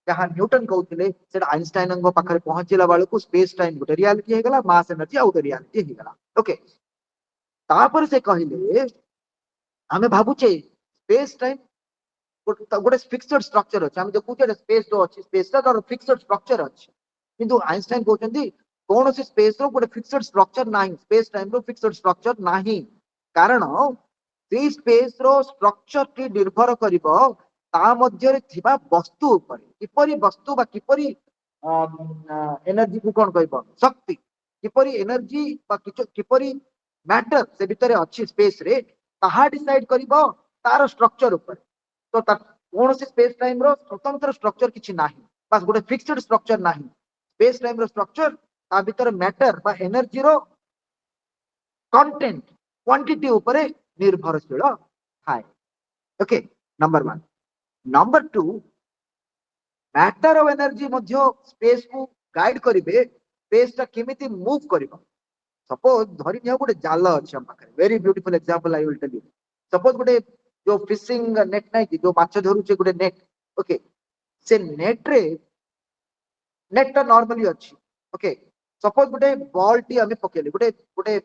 ଯାହା ନ୍ୟୁଟନ କହୁଥିଲେ ସେଟା ଆଇନଷ୍ଟାଇନଙ୍କ ପାଖରେ ପହଞ୍ଚିଲା ବେଳକୁ ସ୍ପେସ୍ ଟାଇମ ଗୋଟେ ରିଆଲିଟି ହେଇଗଲା ମାସ୍ ଏନର୍ଜି ଆଉ ଗୋଟେ ରିଆଲିଟି ହେଇଗଲା ଓକେ ତାପରେ ସେ କହିଲେ ଆମେ ଭାବୁଛେ ସ୍ପେସ୍ ଟାଇମ ଗୋଟେ ଫିକ୍ସଡ ଷ୍ଟ୍ରକ୍ଚର ଅଛି ଆମେ ଯୋଉ କହୁଛେ ସ୍ପେସ୍ ଯୋଉ ଅଛି ସ୍ପେସ୍ ଟା ତାର ଫିକ୍ସଡ ଷ୍ଟ୍ରକ୍ଚର ଅଛି କିନ୍ତୁ ଆଇନଷ୍ଟାଇନ କହୁଛନ୍ତି କୌଣସି ସ୍ପେସ୍ ର ଗୋଟେ ଫିକ୍ସଡ ଷ୍ଟ୍ରକ୍ଚର ନାହିଁ ସ୍ପେସ୍ ଟାଇମ ର ଫିକ୍ସଡ ଷ୍ଟ୍ରକ୍ଚର ନାହିଁ କାରଣ ସେଇ ସ୍ପେସ୍ ର ଷ୍ଟ୍ରକ୍ଚର ଟି ନିର୍ଭର କରିବ ତା ମଧ୍ୟରେ ଥିବା ବସ୍ତୁ ଉପରେ କିପରି ବସ୍ତୁ ବା କିପରି ଏନର୍ଜି କୁ କଣ କହିବ ଶକ୍ତି କିପରି ଏନର୍ଜି ବା କିପରି ମ୍ୟାଟର ସେ ଭିତରେ ଅଛି ସ୍ପେସ୍ ରେ ତାହା ଡିସାଇଡ କରିବ तार स्ट्रक्चर ऊपर तो कौन सी स्पेस टाइम रो स्वतंत्र स्ट्रक्चर किछि नाही बस गोटे फिक्स्ड स्ट्रक्चर नाही स्पेस टाइम रो स्ट्रक्चर ता भीतर मैटर बा एनर्जी रो कंटेंट क्वांटिटी ऊपर निर्भरशील थाए ओके नंबर 1 नंबर 2 मैटर और एनर्जी मध्य स्पेस को गाइड करिवे स्पेस ता केमिति मूव करिवो सपोज धरि नियो गोटे जाल अछि हम पाखरे very beautiful example I will tell you suppose गोटे जो फिशिंग नेट नाही कि जो माछ धरु छे गोटे नेट ओके से नेट रे नेट ता नॉर्मली अछि ओके सपोज गोटे बॉल टी हमें पकेले गोटे गोटे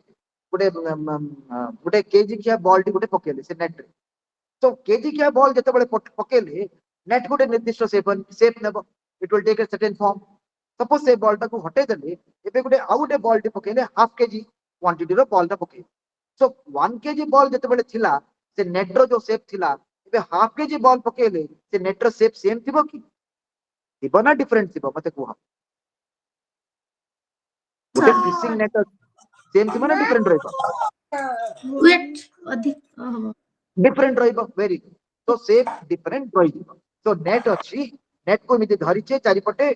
गोटे गोटे केजी किया बॉल टी गोटे पकेले से नेट रे तो केजी किया बॉल जेतेबेले पकेले नेट गोटे निर्दिष्ट शेप नेबो it will take a certain form suppose say ball टाको हटे देले एबे गोटे आउ गोटे बॉल टी पकेले हाफ केजी क्वांटिटी रो बॉल टा पकेले सो 1 केजी बॉल जेतेबेले थिला से नेट रो जो शेप थिला एबे हाफ केजी बॉल पकेले से नेट रो शेप सेम थिबो कि थिबो ना डिफरेंट थिबो मते कुहा गोटे फिशिंग नेट सेम थिबो ना डिफरेंट रहइबो वेट अधिक हबो डिफरेंट रहइबो वेरी तो शेप डिफरेंट रहइबो तो नेट अछि नेट को मिति धरिचे चारि पटे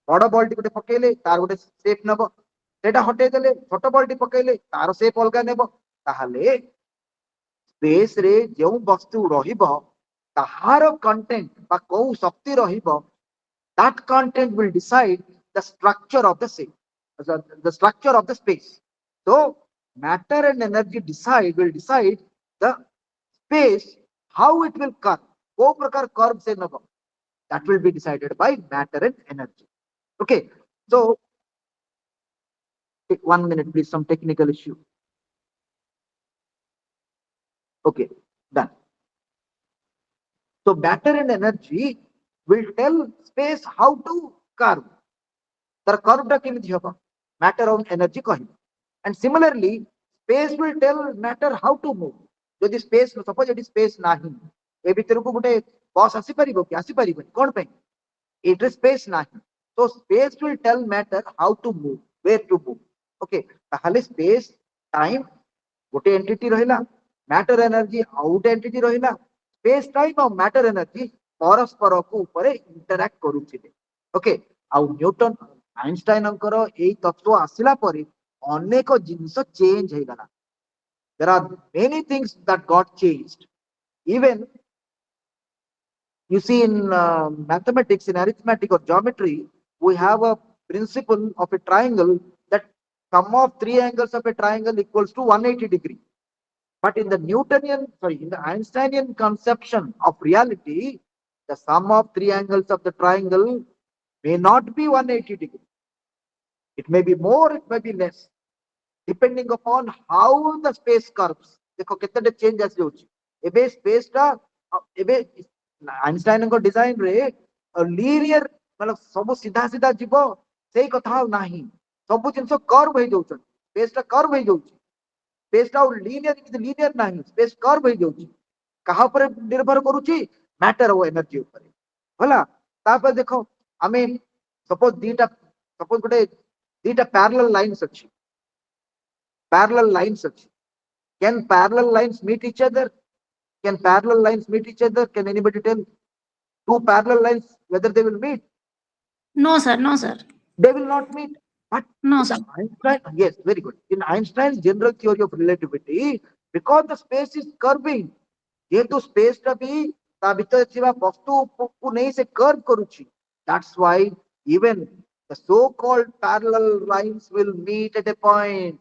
बड़ बॉल टी गोटे पकेले तार गोटे शेप नबो सेटा हटे देले छोट बॉल टी पकेले तार शेप अलगा नेबो ताहाले स्पेस रे जो वस्तु रहिबो ताहार कंटेंट बा को शक्ति रहिबो that content will decide the structure of the shape, the structure of the space. So matter and energy will decide the space, how it will curve. को प्रकार curve से नबो that will be decided by matter and energy. Okay, so take 1 minute, please. Some technical issue. Okay, done. So matter and energy will tell space how to curve. The curve टा केमिति हबो matter and energy कहिबो and similarly space will tell matter how to move जदि space suppose यदि space नाही ए भीतर को गोटे बस आसी परिबो कि आसी परिबो कोन पे it is space नाही so space will tell matter how to move where to move okay ताहाले space time गोटे एंटिटी रहिला मैटर एनर्जी आउट एंटिटी रहिला स्पेस टाइम और मैटर एनर्जी परस्पर को ऊपर इंटरैक्ट करूथिले ओके आ न्यूटन आइंस्टाइन अंकर एई तत्व आसिला परे अनेक जिंस चेंज हे गला there are many things that got changed even you see in mathematics in arithmetic or geometry we have a principle of a triangle that sum of three angles of a triangle equals to 180 degree. But in the in the Einsteinian conception of reality, the sum of three angles of the triangle may not be 180 degree. It may be more, it may be less, depending upon how the space curves. देखो कितने change आसी होची. एबे space टा एबे Einstein को design रे linear मतलब सब सीधा सीधा जीवो सेही कथा नाही सब जिंस कर्व हे जाउछ स्पेस टा कर्व हे जाउछ स्पेस टा लीनियर नाही स्पेस कर्व हे जाउछ कहा पर निर्भर करूची मैटर और एनर्जी ऊपर होला तापर देखो हमें सपोज गोटे दीटा पैरेलल लाइंस अछि पैरेलल लाइंस अछि can parallel lines meet each other can parallel lines meet each other can anybody tell two parallel lines whether they will meet no sir no sir they will not meet but no in the sir Einstein yes very good in Einstein's general theory of relativity because the space is curving जेहेतु space टा भी ता भीतर थिबा वस्तु को नहीं से कर्व करूची that's why even the so called parallel lines will meet at a point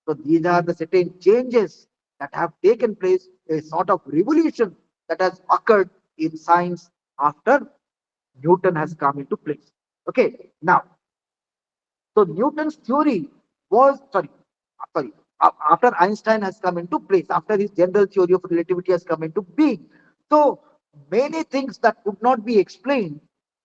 so these are the certain changes that have taken place a sort of revolution that has occurred in science after Newton has come into place okay now so Newton's theory was sorry after Einstein has come into place, after his general theory of relativity has come into being. So many things that could not be explained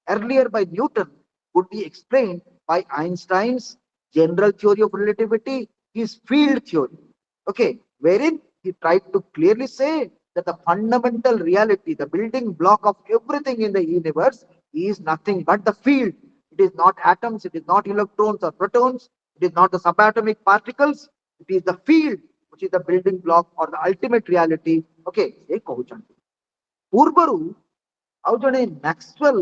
earlier by Newton could be explained by Einstein's general theory of relativity, his field theory. Okay, wherein he tried to clearly say that the fundamental reality, the building block of everything in the universe is nothing but the field. It is not atoms, it is not electrons or protons, it is not the subatomic particles, it is the field which which is the building block or the ultimate reality. Okay, ये कहउछन्ति पूर्वरु आउ जने Maxwell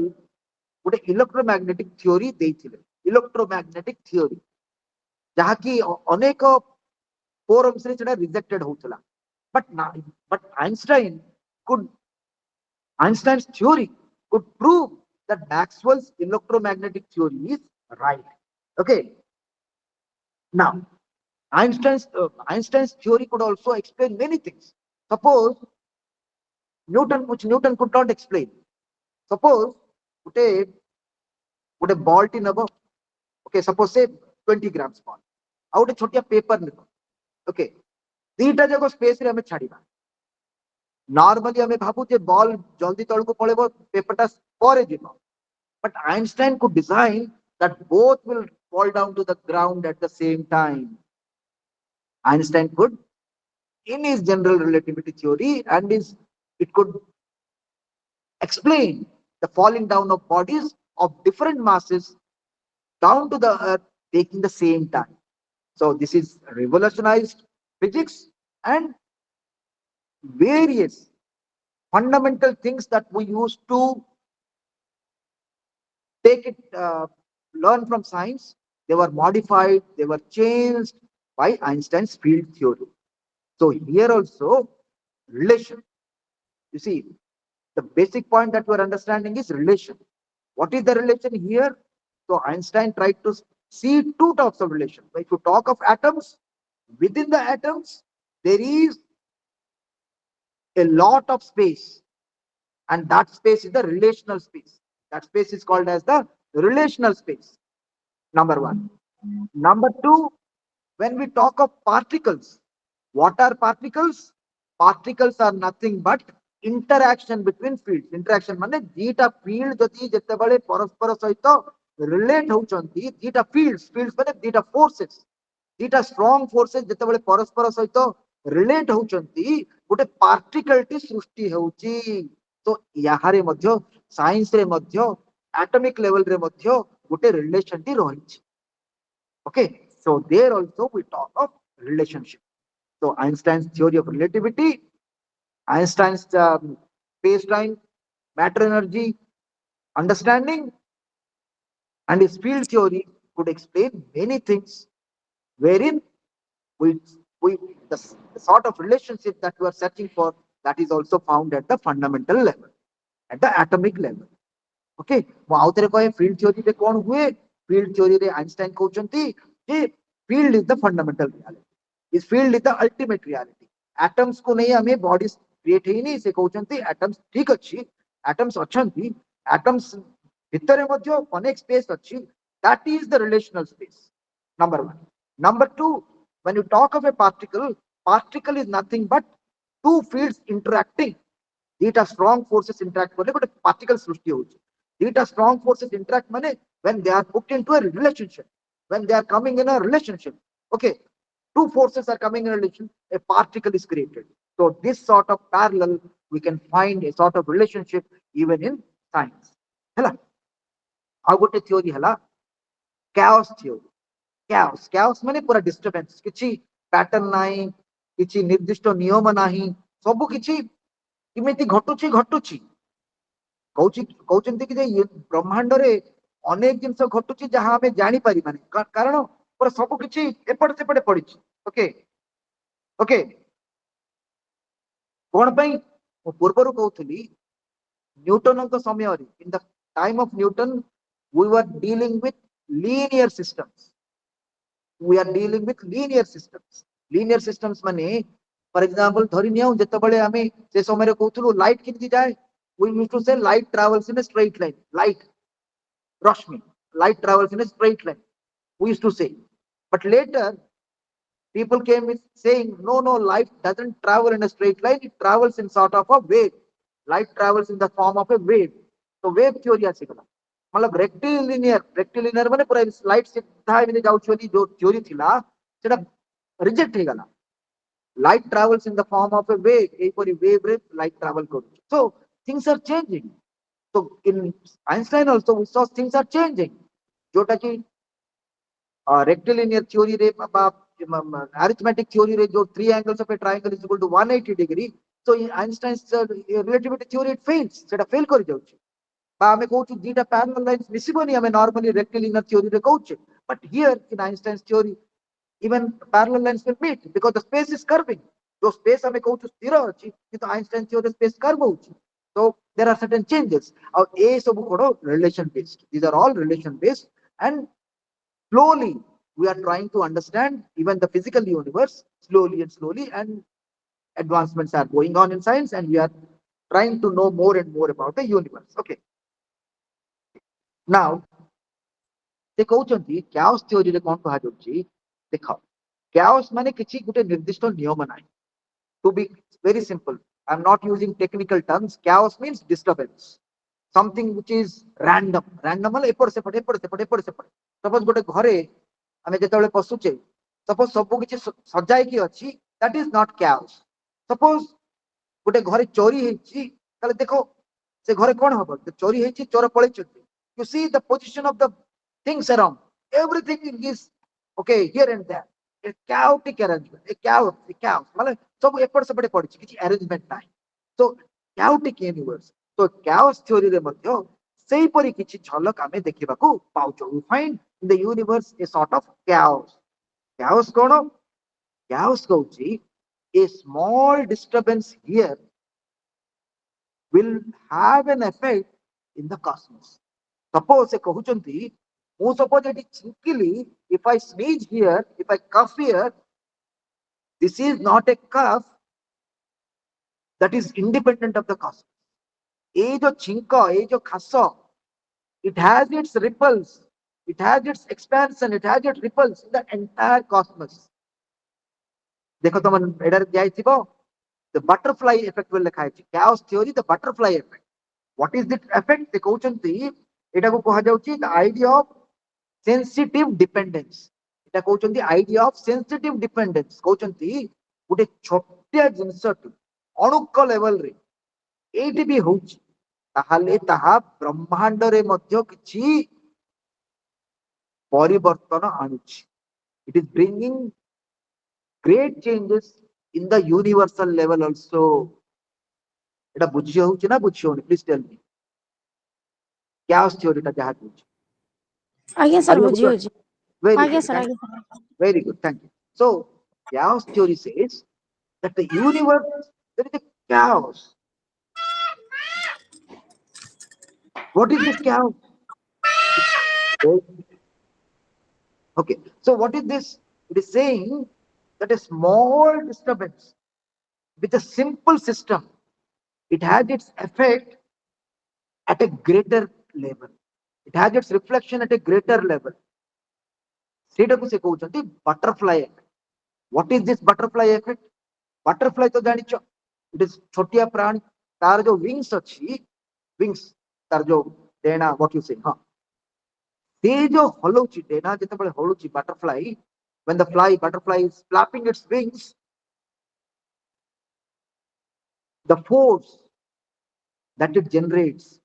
गोटे electromagnetic theory देइथिले electromagnetic theory जहा कि अनेक forums रे सेटा रिजेक्टेड होउतला but but Einstein could Einstein's theory could prove that Maxwell's electromagnetic theory is right. Okay. Now, Einstein's theory could also explain many things. Suppose which Newton could not explain. Suppose put a ball tin above. Okay, suppose say 20 grams ball. Out a chotia paper neba. Okay. दीटा जाक space रे हमें छाड़ीबा normally हमें भाबू जे ball जल्दी तळ को पळेबो पेपरटा परे जिवो but Einstein could design that both will fall down to the ground at the same time. Einstein could, in his general relativity theory, and it could explain the falling down of bodies of different masses down to the earth taking the same time. So this is revolutionized physics and various fundamental things that we used to take it, learn from science. They were modified, they were changed by Einstein's field theory. So here also relation. You see, the basic point that we are understanding is relation. What is the relation here? So Einstein tried to see two types of relation. If you talk of atoms, within the atoms, there is a lot of space, and that space is the relational space. That space is called as the relational space. Number one. Number two, when we talk of particles, what are particles? Particles are nothing but interaction between fields. Interaction माने दीटा field जति जेतेबेले परस्पर सहित relate होउचंती दीटा fields माने दीटा forces दीटा strong forces जेतेबेले परस्पर सहित relate होउचंती गोटे particle T सृष्टि होउची तो याहारे मध्य साइंस रे मध्य atomic level रे मध्य गोटे relation टी रहिछि. Okay, so there also we talk of relationship. So Einstein's theory of relativity, Einstein's space-time, matter-energy understanding, and his field theory could explain many things, wherein we, we the sort of relationship that we are searching for, that is also found at the fundamental level, at the atomic level. Okay, ମୁଁ ଆଉ ଥରେ କହେ field theory ରେ କଣ ହୁଏ? Field theory ରେ Einstein କହୁଛନ୍ତି ଯେ field is the fundamental reality. This field is the ultimate reality. Atoms को नहीं हमें bodies create ହେଇନି ସେ କହୁଛନ୍ତି atoms ठीक ଅଛି atoms ଅଛନ୍ତି atoms ଭିତରେ ମଧ୍ୟ ଅନେକ space ଅଛି that is the relational space. Number one. Number two, when you talk of a particle is nothing but two fields interacting. Theta strong forces interact kale gote particle Srishti होଉଛି. Theta strong forces interact mane when they are put into a relationship, when they are coming in a relationship. Okay, two forces are coming in a relation, a particle is created. So this sort of parallel we can find a sort of relationship even in science. Hela ଆଉ ଗୋଟେ theory ହେଲା chaos theory. chaos ମାନେ ପୁରା disturbance, କିଛି pattern ନାହିଁ, କିଛି ନିର୍ଦ୍ଦିଷ୍ଟ ନିୟମ ନାହିଁ, ସବୁ କିଛି କେମିତି ଘଟୁଛି କହୁଛନ୍ତି କି ଯେ ବ୍ରହ୍ମାଣ୍ଡରେ ଅନେକ ଜିନିଷ ଘଟୁଛି ଯାହା ଆମେ ଜାଣିପାରିବାନି କାରଣ ପୁରା ସବୁ କିଛି ଏପଟେ ସେପଟେ ପଡିଛି. ଓକେ ଓକେ କଣ ପାଇଁ ମୁଁ ପୂର୍ବରୁ କହୁଥିଲି ନ୍ୟୁଟନଙ୍କ ସମୟରେ in the time of Newton we were dealing with linear systems. We are dealing with linear systems. Linear systems ମାନେ for example ଧରି ନିଅ ଯେତେବେଳେ ଆମେ ସେ ସମୟରେ କହୁଥିଲୁ ଲାଇଟ୍ କେମିତି ଯାଏ, we used to say light travels in a straight line. Rashmi, light travels in a straight line, we used to say. But later people came with saying no, light doesn't travel in a straight line, it travels in sort of a wave. Light travels in the form of a wave. So wave theory ଆସିଗଲା मतलब rectilinear ମାନେ ପୁରା light ସିଧା ଏମିତି ଯାଉଛି ବୋଲି ଯୋଉ theory ଥିଲା ସେଟା ରିଜେକ୍ଟ ହେଇଗଲା. Light travels in the form of a wave. ଏଇପରି wave ରେ light travel କରୁଛି. So things are changing. So in Einstein also we saw things are changing. जोटा कि rectilinear theory रे arithmetic theory रे जो 3 angles of a triangle is equal to 180 degree, so in Einstein's relativity theory it fails, सेटा fail कर जाउची बा हमें कहूँ दीटा parallel lines मिसिबनी हमें normally rectilinear theory रे कहूँ, but here in Einstein's theory even parallel lines will meet because the space is curving. जो space हमें कहूँ स्थिर अछि किंतु Einstein theory space curve होउची, so there are certain changes और ए सब code relation based, these are all relation based, and slowly we are trying to understand even the physical universe slowly and slowly, and advancements are going on in science and we are trying to know more and more about the universe. Okay, now they कहउचंती chaos theory रे कोन कहा जाउची, देखो chaos माने किछि गुटे निर्दिष्ट नियम नाही, to be very simple, I'm not using technical terms, chaos means disturbance, something which is random, random माने एपड़ सेपड़ एपड़ सेपड़ एपड़ सेपड़, suppose गुटे घरे आमे जेतेबेले पसुचे, suppose सब किछि सजाय की अछि, that is not chaos. Suppose गुटे घरे चोरी हेछि, ताले देखो से घरे कोन हबो, चोरी हेछि चोर पळै चुटी, you see the position of the things around, everything is okay here and there, a chaotic arrangement, a chaos माने सब एपड़ सेपड़ पड़छि, किछि arrangement नाही, so chaotic universe, so chaos theory रे मध्य सेही परि किछि झलक आमे देखिबाकू पाउछु, we find in the universe a sort of chaos. Chaos cone, chaos कहउछि a small disturbance here will have an effect in the cosmos. Suppose se कहउचंती ମୁଁ suppose एटी छिंकिली, if I sneeze here, if I cough here, this is not a cough that is independent of the cosmos. ये जो छिंको, ये जो खासो, it has its ripples, it has its expansion, it has its ripples in the entire cosmos. देखो तुम adder जाइथिबो, the butterfly effect will लिखा है, chaos theory the butterfly effect. What is the effect? से कहउचंती एटा को कहा जाउची the idea of sensitive dependence, Etah कहउचंती idea of sensitive dependence, कहउचंती गुटे छोटिया जिंसटी अणुक level रे एटी भी होउची, ताहाले ताहा ब्रह्मांड रे मध्य किछि परिवर्तन आणुची, it is bringing great changes in the universal level also. एटा बुझी होउची ना बुझी होनी, please tell me, chaos theory ता जहा बुझी, आज्ञा are सर you able बुझी to? होजी, Very आज्ञा good, सर thank आज्ञा you, sir very good, thank you. So chaos theory says that the universe, there is a chaos. What is this chaos? Okay, so what is this? It is saying that a small disturbance with a simple system, it has its effect at a greater level. It has its reflection at a greater level. ସେଇଟାକୁ ସେ କହୁଛନ୍ତି butterfly effect. What is this butterfly effect? Butterfly ତ ଜାଣିଛ, it is ଛୋଟିଆ ପ୍ରାଣୀ, ତାର ଯୋଉ wings ଅଛି, wings, ତାର ଯୋଉ ଡେଣା, what you say, ହଁ, ସେ ଯୋଉ ହଲଉଛି ଡେଣା ଯେତେବେଳେ ହଲୁଛି butterfly, when the butterfly is flapping its wings, the force that it generates,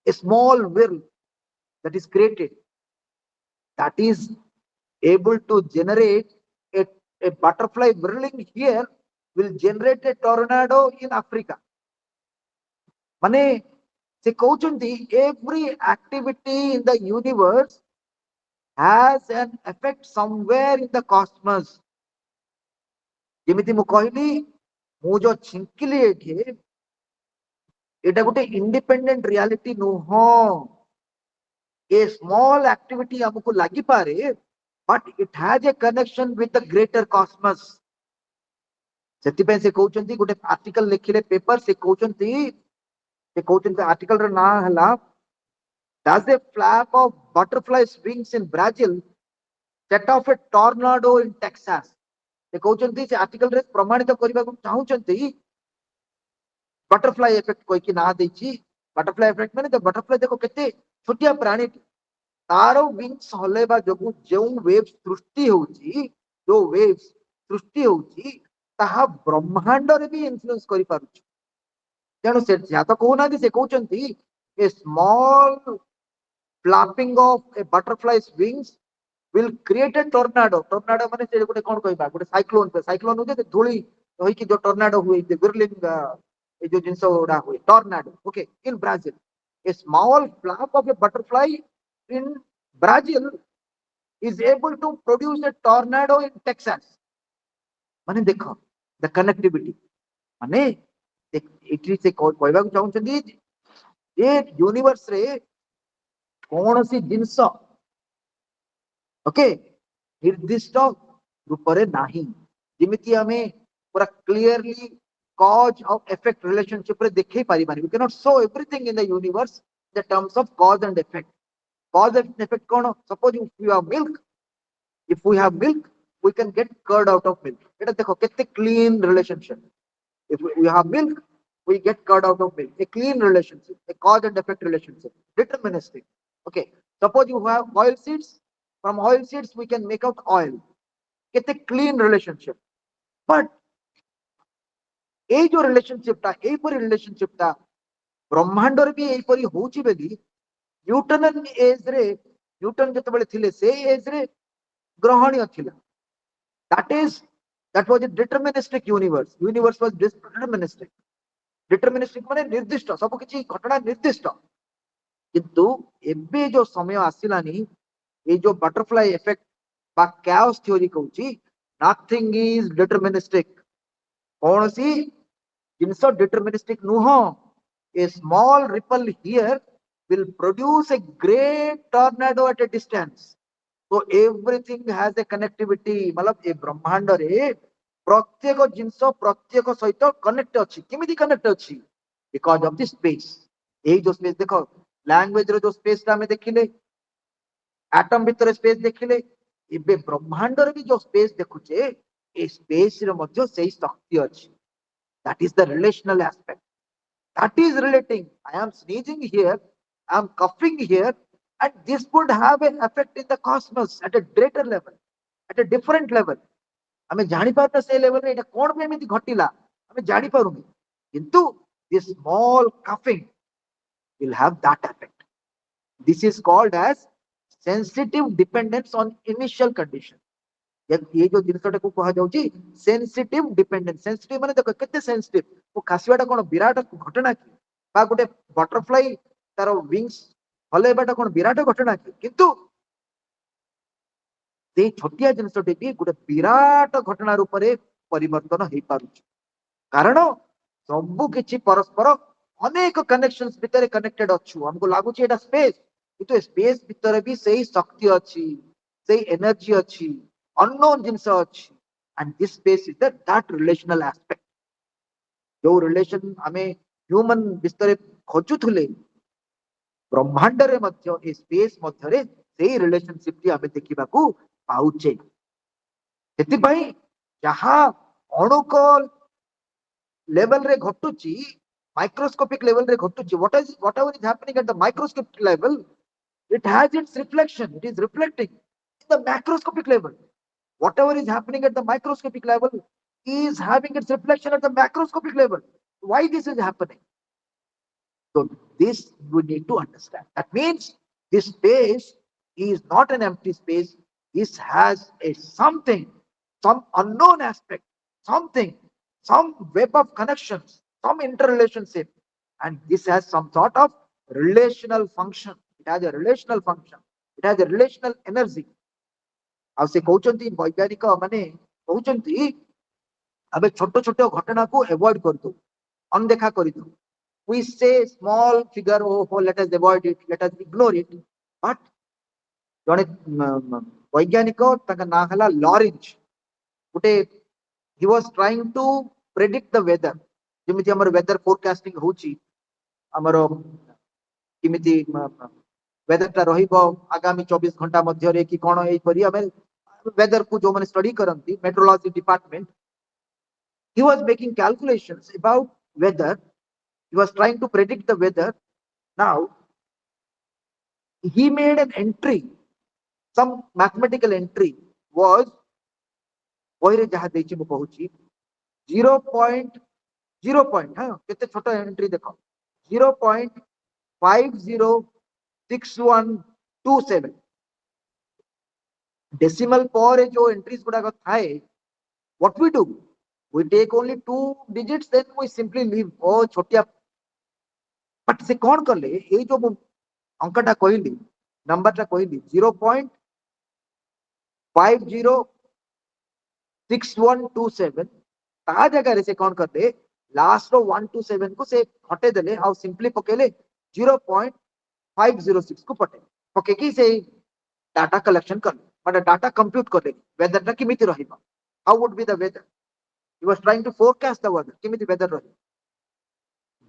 a small whirl that is created, that is able to generate a, a butterfly whirling here will generate a tornado in Africa. Mane se कहउचंती every activity in the universe has an effect somewhere in the cosmos. जेमिति मु कहली, मु जो छिंकिली एठी, एटा गोटे independent reality नुह, a small activity हमको लगी पारे, but it has a connection with the greater cosmos. ସେଥିପାଇଁ ସେ କହୁଛନ୍ତି ଗୋଟେ ଆର୍ଟିକଲ ଲେଖିଲେ ପେପର, ସେ କହୁଛନ୍ତି ଆର୍ଟିକଲ ର ନାଁ ହେଲା does a flap of butterfly's wings in Brazil set off a tornado in Texas. ସେ କହୁଛନ୍ତି ସେ ଆର୍ଟିକଲ ରେ ପ୍ରମାଣିତ କରିବାକୁ ଚାହୁଁଛନ୍ତି ବଟରଫ୍ଲାଇ ଏଫେକ୍ଟ କହିକି ନାଁ ଦେଇଛି, ବଟରଫ୍ଲାଇ ଏଫେକ୍ଟ ମାନେ ବଟରଫ୍ଲାଇ ଦେଖ କେତେ ଛୋଟିଆ ପ୍ରାଣୀ, ତାର ୱିଙ୍ଗସ୍ ହଲେଇବା ଯୋଗୁ ଯେଉଁ ୱେଭ୍ ସୃଷ୍ଟି ହଉଛି, ଯୋଉ ୱେଭ୍ ସୃଷ୍ଟି ହଉଛି ତାହା ବ୍ରହ୍ମାଣ୍ଡରେ ବି ଇନଫ୍ଲୁଏନ୍ସ କରିପାରୁଛି। ତେଣୁ ସେ ଯାହା ତ କହୁନାହାନ୍ତି, ସେ କହୁଛନ୍ତି ଏ small flapping of a butterfly's wings will create a tornado. Tornado माने से गोटे कोन कहबा गोटे साइक्लोन पे साइक्लोन हो जे धूली होई कि जो टॉर्नेडो हुए जे विरलिंग ए जो जिंस उड़ा हुए tornado. Okay, in Brazil a small flap of a butterfly in Brazil is able to produce a tornado in Texas. माने देखो the connectivity माने एठी से कहबा चाहउछंदी ए यूनिवर्स रे कोनोसी जिंस ओके निर्दिष्ट रूप रे नाही जेमिति हमें पूरा clearly cause of effect relationship रे देखै पारि मानी. We cannot show everything in the universe in the terms of cause and effect. Cause and effect kono? Suppose if you have milk, if we have milk, we can get curd out of milk. Eta dekho kete clean relationship. If we have milk, we get curd out of milk. A clean relationship, a cause and effect relationship, deterministic. Okay. Suppose you have oil seeds. From oil seeds, we can make out oil. Get a clean relationship. But এই जो রিলেশনशिপটা এইপরি রিলেশনशिপটা ব্রহ্মাଣ୍ଡରେ ବି এইପରି ହଉଛି ବୋଲି Newton age ରେ Newton ଯେତେବେଳେ ଥିଲେ ସେଇ age ରେ ଗ୍ରହଣୀୟ ଥିଲା. that is that was a deterministic universe. Universe was deterministic. Deterministic ମାନେ ନିର୍ଦ୍ଦିଷ୍ଟ ସବୁ କିଛି ଘଟଣା ନିର୍ଦ୍ଦିଷ୍ଟ. କିନ୍ତୁ ଏବେ ଯୋଉ ସମୟ ଆସିଲାନି ଏଇ ଯୋଉ ବଟରଫ୍ଲାଇ ଇଫେକ୍ଟ ବା chaos theory କହୁଛି nothing is deterministic. କୌଣସି ଜିନିଷ deterministic ନୁହଁ. A small ripple here will produce a great tornado at a distance. So everything has a connectivity. मतलब ए ब्रह्मांड रे प्रत्येक जिनिष प्रत्येक सहित कनेक्ट अछि. केमिति कनेक्ट अछि? Because of the space. एई जो स्पेस देखो लैंग्वेज रो जो स्पेस ता हमें देखिले एटम भीतर स्पेस देखिले एबे ब्रह्मांड रे भी जो स्पेस देखुचे ए स्पेस रे मध्य सेही शक्ति अछि. That is the relational aspect. That is relating. I am sneezing here, I am coughing here, and this would have an effect in the cosmos at a greater level, at a different level. ଆମେ ଜାଣିପାରୁନା ସେ ଲେଭେଲରେ ଏଇଟା କଣ ପାଇଁ ଏମିତି ଘଟିଲା ଆମେ ଜାଣିପାରୁନି, କିନ୍ତୁ this small coughing will have that effect. This is called as sensitive dependence on initial condition. ये जो जिनिसटा को कहा जाउची सेंसिटिव डिपेंडेंस. सेंसिटिव माने देखो केते सेंसिटिव. वो खासिबाटा कोन विराट घटना की बा गोटे बटरफ्लाई तार विंग्स हलेबाटा कोन विराट घटना की, किंतु से छोटिया जिनिसटे भी गोटे विराट घटना रूप में परिवर्तन हो पारुଛି. कारण सब किछि परस्पर अनेक कनेक्शंस भितर कनेक्टेड अच्छु. हमको लागुଛି एटा स्पेस, किंतु स्पेस भितर भी सेही शक्ति अछि, सेही एनर्जी अछि, unknown जिनिस अछि. and this space is that relational aspect. जो रिलेशन हमें ह्यूमन विस्तार खोजुथुले ब्रह्मांड रे मध्य ए स्पेस मध्य रे सेही रिलेशनशिप टी हमें देखिबाकू पाउचे. ସେଥିପାଇଁ ଯାହା ଅଣୁକ लेवल रे घटुची माइक्रोस्कोपिक लेवल रे घटुची whatever is happening at the microscopic level, it has its reflection, it is reflecting in the macroscopic level. Whatever is happening at the microscopic level is having its reflection at the macroscopic level. Why this is happening? So this we need to understand. That means this space is not an empty space. This has a something, some unknown aspect, something, some web of connections, some interrelationship, and this has some sort of relational function. It has a relational function. It has a relational energy. ଆଉ ସେ କହୁଛନ୍ତି ବୈଜ୍ଞାନିକ ମାନେ କହୁଛନ୍ତି ଆମେ ଛୋଟ ଛୋଟ ଘଟଣାକୁ ଆଭଏଡ କରିଦଉ, ଅଣଦେଖା କରିଦଉ. We say small figure, oh let us avoid it, let us ignore it. But ଜଣେ ବୈଜ୍ଞାନିକ ତାଙ୍କ ନାଁ ହେଲା ଲରେଞ୍ଜ. ଗୋଟେ he was trying to predict the weather. ଯେମିତି ଆମର weather forecasting ହଉଛି, ଆମର କେମିତି weather ଟା ରହିବ ଆଗାମୀ 24 ଘଣ୍ଟା ମଧ୍ୟରେ କି କଣ ଏଇପରି ଆମେ weather କୁ ଯୋଉମାନେ ଷ୍ଟଡି କରନ୍ତି meteorology department, he was making calculations about weather. He was trying to predict the weather. Now he made an entry, some mathematical entry was ବହିରେ ଯାହା ଦେଇଛି ମୁଁ କହୁଛି 0.0 ହଁ କେତେ ଛୋଟ ଏଣ୍ଟ୍ରି ଦେଖ 0.506127. डेसिमल पर जो एंट्रीज गुड़ाक थाए, what we do, we take only 2 digits, then we simply leave ओ छोटिया. बट से कौन करले ये जो अंकटा कहली, नंबरटा कहली 0.506127, ता जगह से कौन करते लास्ट रो 127 को से हटे देले और सिंपली पकेले 0.506 को पके की से डाटा कलेक्शन कर माने डाटा कंप्यूट कर वेदर टा किमिति रहिबा, how would be the weather, he was trying to forecast the weather किमिति वेदर रहि.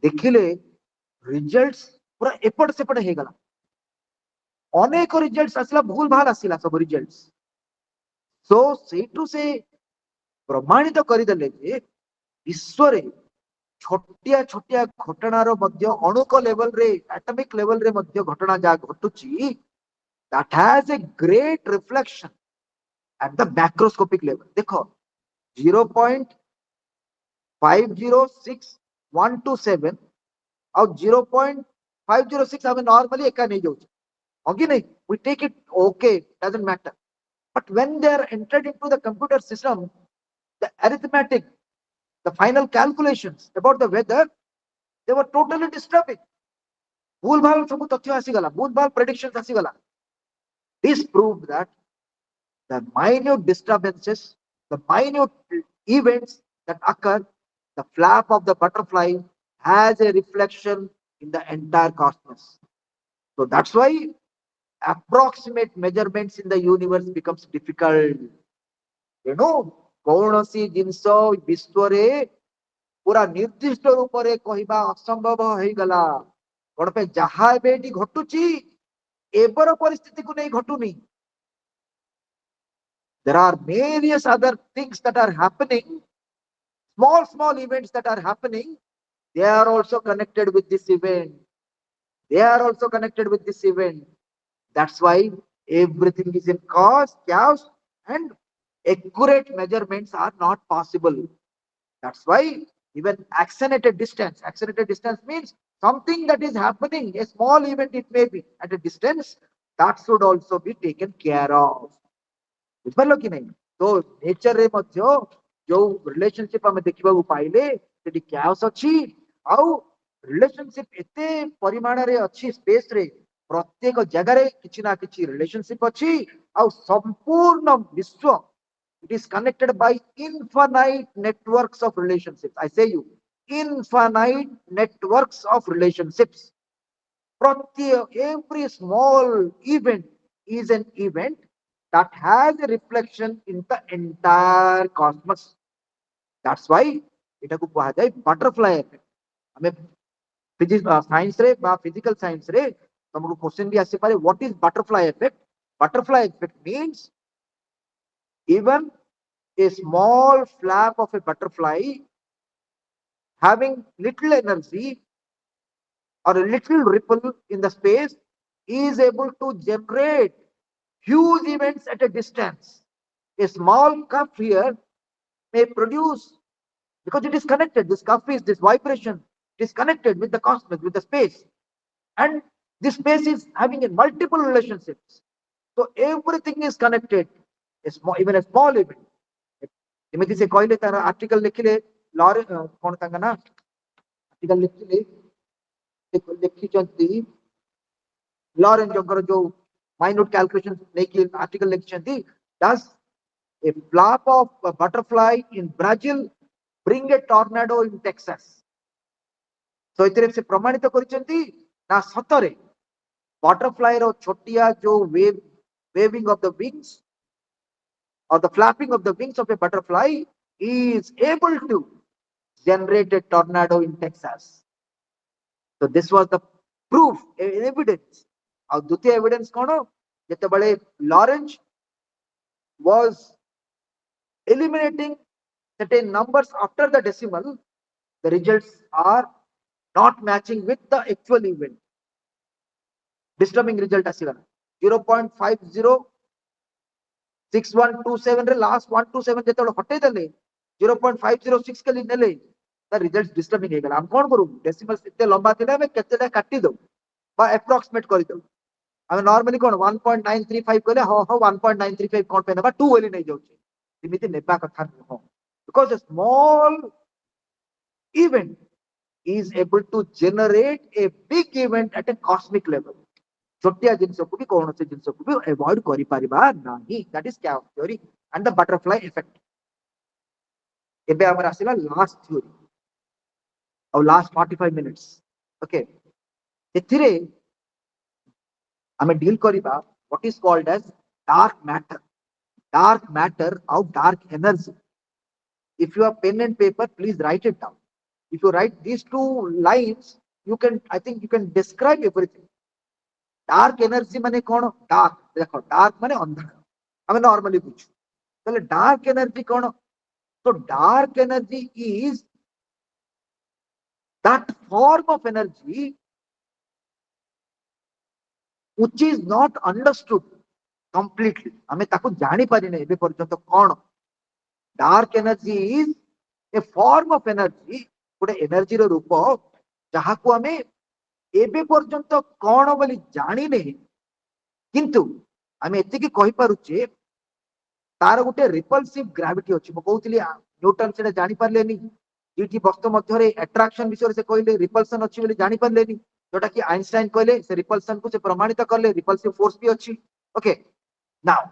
देखिले रिजल्ट्स पूरा एपट सेपट हे गला, अनेक रिजल्ट्स आसला भूल भाल आसला सब रिजल्ट्स. सो सेठू से प्रमाणित करदेले जे विश्व रे छोटिया छोटिया घटनार मध्य अणुक लेवल रे एटॉमिक लेवल रे मध्य घटना जा घटुची, that has a great reflection at the macroscopic level. देखो 0.506127 और 0.506 हमें नॉर्मली एका नहीं जाऊँ, होगी नहीं, we take it okay, doesn't matter. But when they are entered into the computer system, the arithmetic, the final calculations about the weather, they were totally disturbing. भूल भाल सब तथ्य आसीगला, भूल भाल predictions आसीगला. This proved that the minute disturbances, the minute events that occur, the flap of the butterfly has a reflection in the entire cosmos. So that's why approximate measurements in the universe becomes difficult. You know, कौनसी जिनस विश्व रे पूरा निर्दिष्ट रूप रे कहबा असंभव हो गला. कौन पे जहा एबेटी घटुची एबर परिस्थिति को नहीं घटुनी. There are various other things that are happening, small events that are happening. They are also connected with this event. They are also connected with this event. That's why everything is in cause, chaos, and accurate measurements are not possible. That's why even accelerated distance means something that is happening, a small event it may be at a distance, that should also be taken care of. बुझिपार कि नहीं. तो nature रे मध्य जो relationship आम देखा पाइले सेठी क्यास अच्छी आउ रिलेशनशिप एते परिमाण रे अच्छी स्पेस रे प्रत्येक जगह रे किछि ना किछि रिलेशनशिप अच्छी आउ संपूर्ण विश्व it is connected by infinite networks of relationships. I say you, infinite networks of relationships. Every small event is an event that has a reflection in the entire cosmos. That's why it को कहा जाए butterfly effect. हमें physics science रे बा physical science रे तुमको question भी आसी पारे, what is butterfly effect. Butterfly effect means even a small flap of a butterfly having little energy or a little ripple in the space is able to generate huge events at a distance. A small cuff here may produce, because it is connected, this cuff is this vibration, it is connected with the cosmos, with the space. And this space is having a multiple relationships. So everything is connected, even a small event. एमती से कहले तार article लिखिले लॉर कोन तांगा ना article लिखिले लिखिचंती Lorenz जोकर जो माइन्यूट कैलकुलेशन लेके आर्टिकल लिखिचंती. Does a flap of a butterfly in Brazil bring a tornado in Texas. So इतरे से प्रमाणित करिचंती ना सतरे बटरफ्लाई रो छोटिया जो waving of the wings or the flapping of the wings of a butterfly is able to generate a tornado in Texas. So this was the proof, evidence. और द्वितीय evidence कौन जिते बड़े Lawrence was eliminating certain numbers after the decimal, the results are not matching with the actual event. Disturbing result आसीगला 0.506127 रे last 127 जेते हटे देले 0.506 के लिए नेले द रिजल्ट डिस्टर्बिंग हे गला. हम कोन करू डेसिमल इते लंबा थिले हमें केतेटा काटी दो बा एप्रोक्सीमेट करि दो. आम नॉर्मली कौन 1.935 कहले हाँ हाँ 1.935 कौन पे ना 2 बोली नहीं जाऊँ एमती नेबा कथा नुह because a small event is able to generate a big event at a cosmic level. छोटिया जिनस को भी कौन से जिनस को भी अवॉइड करि परिबा नाही दैट इज क्या theory and the butterfly effect एबे हमर आसिला लास्ट थ्योरी और लास्ट 45 मिनिट्स ओके एथिरे हमें डील करिबा what is called as dark matter और dark energy if you have pen and paper please write it down if you write these two lines you can I think you can describe everything dark energy माने कौन dark देखो dark माने अंधार हमें normally पूछू तो dark energy कौन तो dark energy is that form of energy which is not understood completely हमें ताको जानी पारी नहीं एबे पर्यंत कौन dark energy is a form of energy गोटे एनर्जी रो रूप जहाँ को हमें एबे पर्यंत कौन बोली जानी नहीं किंतु आम एति कही पारुचे तार गोटे रिपल्सिव ग्राविटी अच्छी कहती न्यूटन से जानी पारे दुईटी वस्तु मध्य एट्राक्शन विषय से कहले रिपल्सन अच्छी बोली जानी पारे जोटा कि आइंस्टाइन कहले से रिपल्सन को से प्रमाणित कले रिपल्सिव फोर्स भी अच्छी ओके नाउ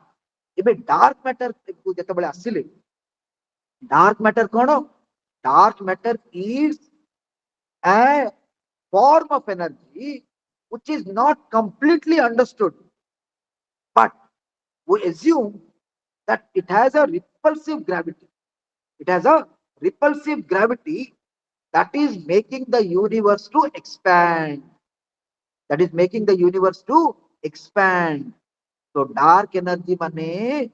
एबे डार्क मैटर को जतबेले आसिले डार्क मैटर कौन dark matter is a form of energy which is not completely understood but we assume that it has a repulsive gravity it has a repulsive gravity that is making the universe to expand that is making the universe to expand so dark energy माने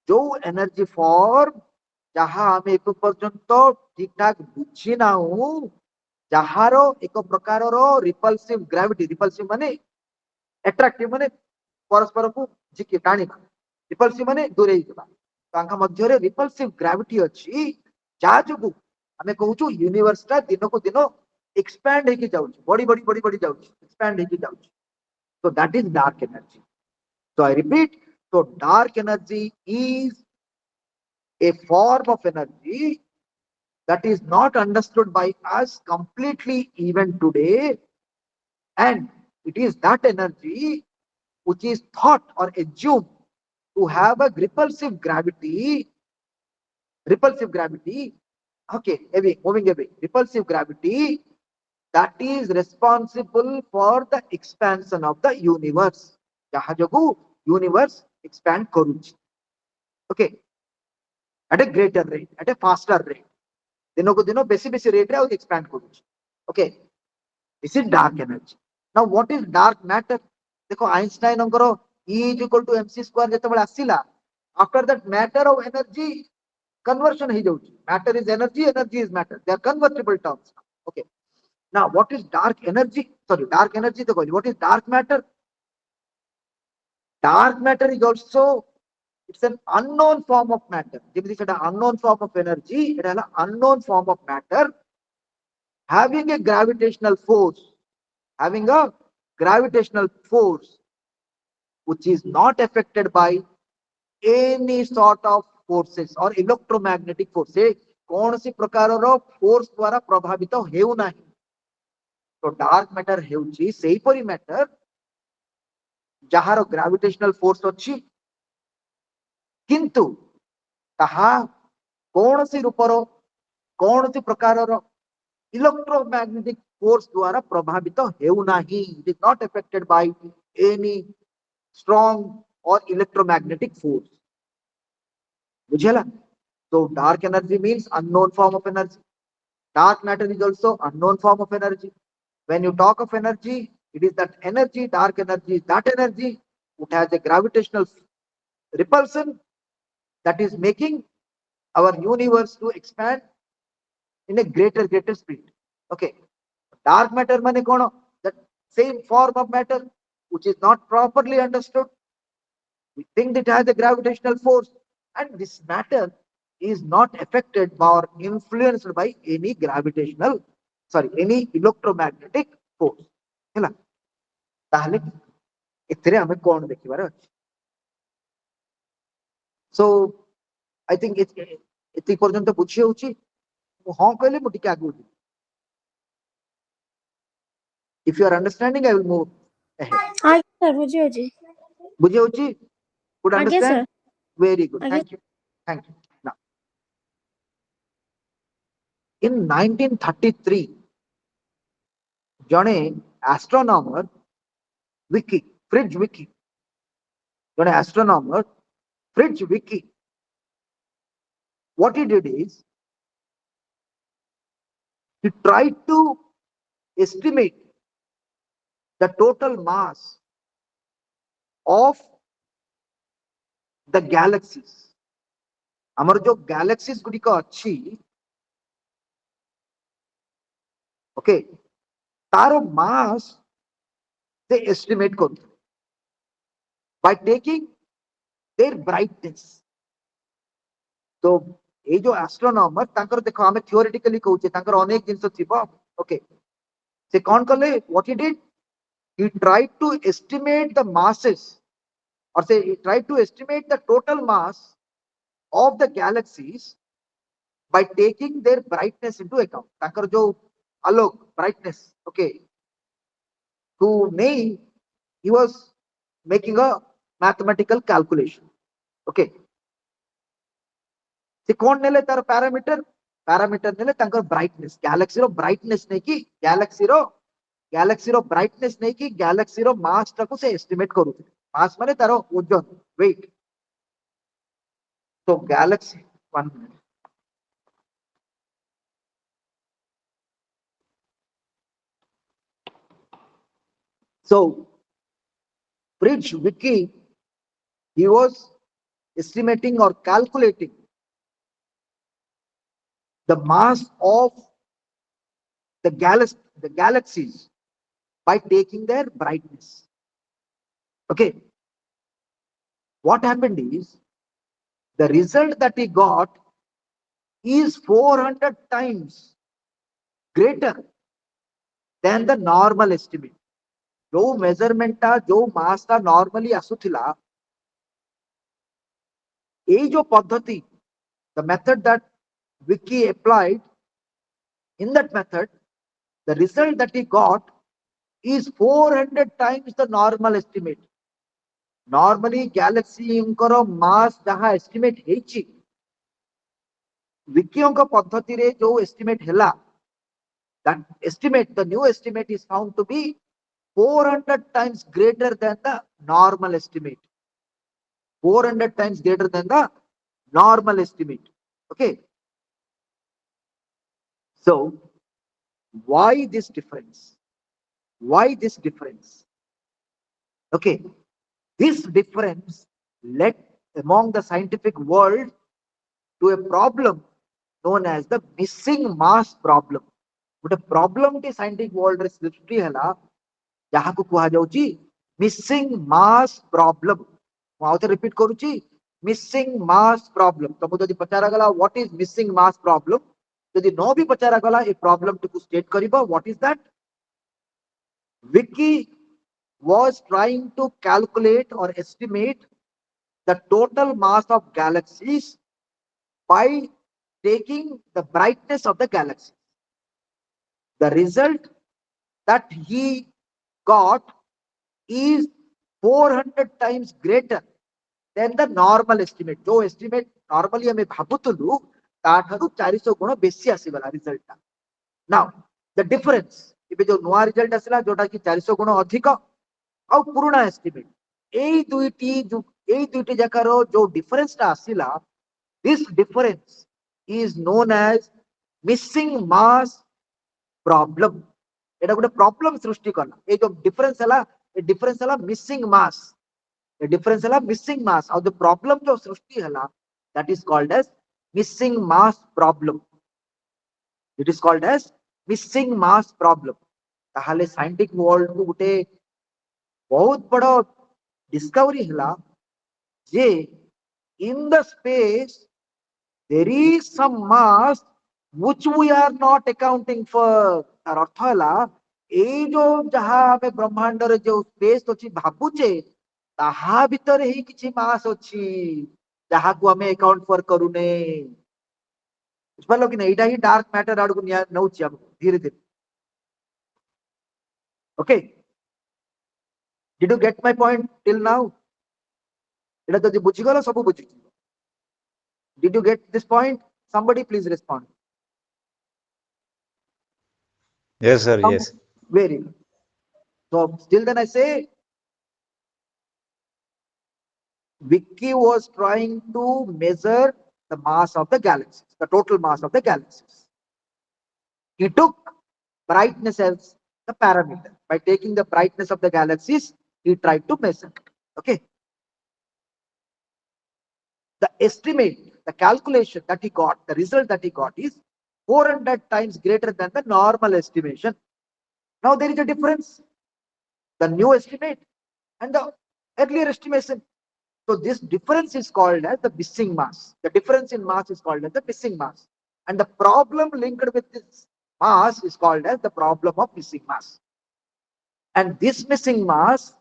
जो energy form जहाँ आम एक पर्यंत ठीक ठाक बुझी ना जार एक प्रकार रिपल्सिव ग्राविटी रिपल्सिव माने एट्राक्टिव माने परस्पर को जिके टाणी रिपल्सिव माने दूरे मध्य रिपल्सिव ग्राविटी अच्छी जहाँ जो आम कहूँ यूनिवर्स टा दिन को दिन एक्सपैंड होके जाउछि बड़ी बड़ी बड़ी बड़ी जाउछि एक्सपैंड होके जाउछि so that is dark energy so I repeat so dark energy is a form of energy that is not understood by us completely even today and it is that energy which is thought or assumed to have a repulsive gravity okay away moving away repulsive gravity that is responsible for the expansion of the universe jaha jogu universe expand karuchi okay at a greater rate at a faster rate दिनों को दिनों बेसी बेसी rate रे expand करूची okay this is dark energy now what is dark matter देखो Einstein अंकर E is equal to mc square जेतेबेले आसीला after that matter of energy conversion हो जाउची matter is energy is matter they are convertible terms okay now what is dark energy तो कहली what is dark matter is also it's an unknown form of matter jemiti seta unknown form of energy it is an unknown form of matter having a gravitational force which is not affected by any sort of forces or electromagnetic force से कौन सी प्रकार रो force द्वारा प्रभावित हेउ नाही तो dark matter हेउची सेही परी मैटर जहार ग्रेविटेशनल फोर्स अछि किंतु ताहा कौन सी रूपर कौन सी प्रकार इलेक्ट्रोमैग्नेटिक फोर्स द्वारा प्रभावित हेउ नाही it is not affected by any strong और इलेक्ट्रोमैग्नेटिक फोर्स बुझेला so dark energy means unknown form of energy dark matter is also unknown form of energy when you talk of energy it is that energy dark energy is that energy which has a gravitational repulsion that is making our universe to expand in a greater speed okay dark matter mane kono that same form of matter which is not properly understood we think it has a gravitational force and this matter is not affected or influenced by any any electromagnetic force hela tahale एथिरे हमें कौन देखिबार अछि सो I think एति पर्यंत बुझी होउची हां कहले मु टिके आगु if you are understanding I will move ahead आगे सर बुझी होची बुझी होउची could आगे understand सर very good आगे thank you now in 1933 जणे astronomer Vicky Fridge Vicky जणे astronomer Fridge Vicky what he did is he tried to estimate the total mass of the galaxies ଆମର जो galaxies गुड़िक अच्छी okay तारो मास से estimate कर by taking their brightness तो ये जो एस्ट्रोनॉमर तांकर देखो हमें थियोरेटिकली कहउचे तांकर अनेक जिंस थिबो ओके से कोन कले what he did he tried to estimate the masses or say he tried to estimate the total mass of the galaxies by taking their brightness into account तांकर जो आलोक brightness okay to नहीं he was making a mathematical calculation okay से कौन नेले तार parameter नेले तांकर brightness Galaxy रो brightness नहीं कि गैलेक्सी रो मास टाको से एस्टिमेट करूथे मास माने तारो ओजन वेट तो Galaxy 1 minute so Fridge Vicky he was estimating or calculating the mass of the galaxies by taking their brightness okay what happened is the result that he got is 400 times greater than the normal estimate जो measurement टा जो मास टा normally आसुथिला ए जो पद्धति the method that Vicky applied in that method the result that he got is 400 times the normal estimate normally galaxy उनकर मास जहां estimate हेची विकी को पद्धति रे जो एस्टिमेट हेला that estimate the new estimate is found to be 400 times greater than the normal estimate 400 times greater than the normal estimate okay so why this difference okay this difference led among the scientific world to a problem known as the missing mass problem ଗୋଟେ problem ଟି scientific world ରେ ସୃଷ୍ଟି ହେଲା ଯାହାକୁ କୁହାଯାଉଛି missing ମାସ୍ problem ମୁଁ ଆଉ ଥରେ repeat କରୁଛି ମିସିଂ ମାସ୍ ପ୍ରୋବ୍ଲେମ ତମକୁ ଯଦି ପଚରାଗଲା what is missing mass problem ଯଦି ନ ବି ପଚରାଗଲା ଏ ପ୍ରୋବ୍ଲେମ ଟିକୁ ଷ୍ଟେଟ କରିବ what is that Vicky was trying to calculate or estimate the total mass of galaxies by taking the brightness of the galaxy the result that he got is 400 times greater than the normal estimate जो estimate normally हमें भाबुतलु ताठारु 400 गुण बेसी आसीगला result ता now the difference इबे जो नोआ result आसिला जोटा कि 400 गुण अधिक आ पुराना एस्टिमेट एई दुईटी जकार जो डिफरेंस ता आसिला this difference is known as missing mass problem एटा गोटे प्रॉब्लम सृष्टि करला ए जो डिफरेंस हला ए डिफरेंस हला मिसिंग मास ए डिफरेंस हला मिसिंग मास और जो प्रॉब्लम जो सृष्टि हला that is called as missing mass problem it is called as missing mass problem ताहाले साइंटिफिक वर्ल्ड को गोटे बहुत बड़ डिस्कवरी हला जे in the space there is some mass which we are not accounting for तार अर्थ हला एई जो जहा हमें ब्रह्मांड रे जो स्पेस अछि भाबुचे ताहा भीतर ही किछि मास अछि जहा को हमें अकाउंट फॉर करूने बुझलो कि नहीं एटा ही डार्क मैटर आड़ को नउछि हम धीरे धीरे okay did you get my point till now एटा जदि बुझी गलो सब बुझी did you get this point somebody please respond Yes, sir. Yes. very good so still then I say Vicky was trying to measure the mass of the galaxies, the total mass of the galaxies. He took brightness as the parameter. By taking the brightness of the galaxies, he tried to measure. Okay. The estimate, the calculation that he got, the result that he got is 400 times greater than the normal estimation. Now there is a difference. The new estimate and the earlier estimation. So this difference is called as the missing mass. The difference in mass is called as the missing mass. And the problem linked with this mass is called as the problem of missing mass. And this missing mass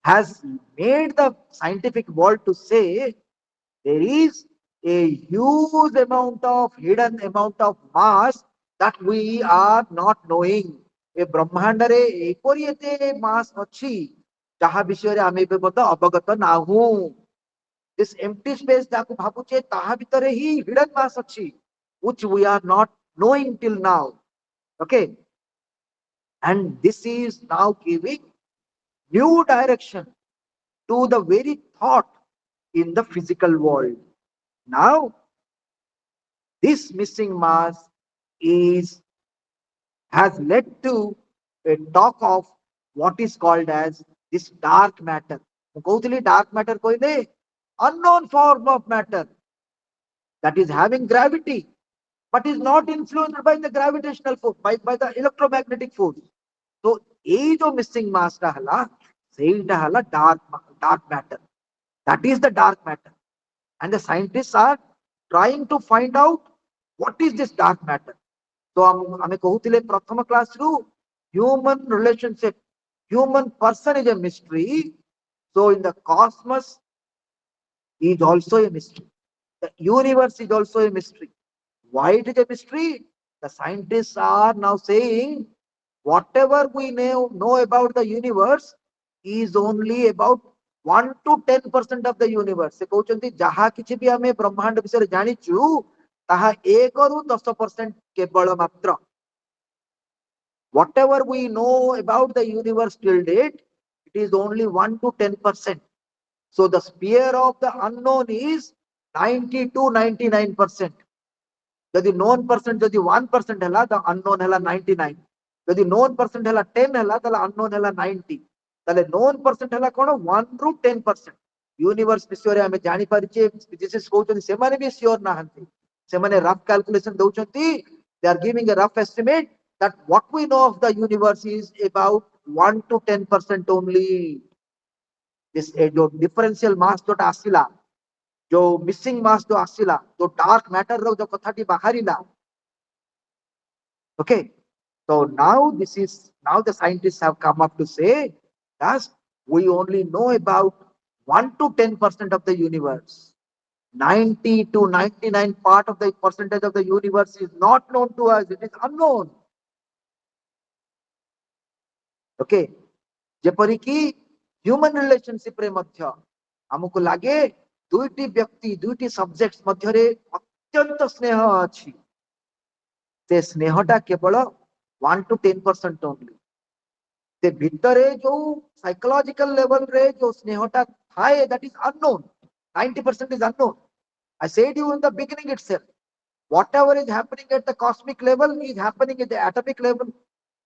has made the scientific world to say there is a huge amount of hidden amount of mass that we are not knowing. ए ब्रह्मांडरे एपरि एते मास अछि जहा विषय रे आमे बे मत अवगत नाहु this empty space जाको भाबुचे ताहा भितरे ही हिडन मास अछि which we are not knowing till now okay and this is now giving new direction to the very thought in the physical world now this missing mass is has led to a talk of what is called as this dark matter. Dark matter koile unknown form of matter that is having gravity but is not influenced by the gravitational force by the electromagnetic force. So ei jo missing mass ta hala seita hala dark matter. That is the dark matter. And the scientists are trying to find out what is this dark matter. तो हमें कहूतिले प्रथम class रु human relationship human person is a mystery so in the cosmos is also a mystery the universe is also a mystery why it is a mystery the scientists are now saying whatever we know about the universe is only about 1 to 10% of the universe से कहउचंती जहा किछि भी हमें ब्रह्मांड विषय जानिचु ताहा 1 रु 10% केवल मात्र whatever we know about the universe till date it is only 1 to 10%. So the sphere of the unknown is 90 to 99%. Jodi known percent jodi 1% hela the unknown hela 99. Jodi known percent hela 10 hela tala unknown hela 90. Tale known percent hela kono 1 to 10%. Universe विषय आमे जानि परिचे physicists कहउचंती सेमाने भी sure नाहंती सेमाने rough calculation दउचंती they are giving a rough estimate that what we know of the universe is about 1 to 10% only. This जो differential mass जो आसिला जो missing mass जो आसिला जो dark matter रो जो कथाटी बाहरिला okay so now this is now the scientists have come up to say that we only know about 1 to 10% of the universe 90 to 99 part of the percentage of the universe is not known to us it is unknown okay जेपरी कि human relationship रे मध्य हमको लागे दुईटी व्यक्ति दुईटी subjects मध्य रे अत्यंत स्नेह अछि से स्नेहटा केवल 1 to 10% ओनली से भितरे जो साइकोलॉजिकल लेवल रे जो स्नेहटा थाए that is unknown 90% is unknown I said you in the beginning itself whatever is happening at the cosmic level is happening at the atomic level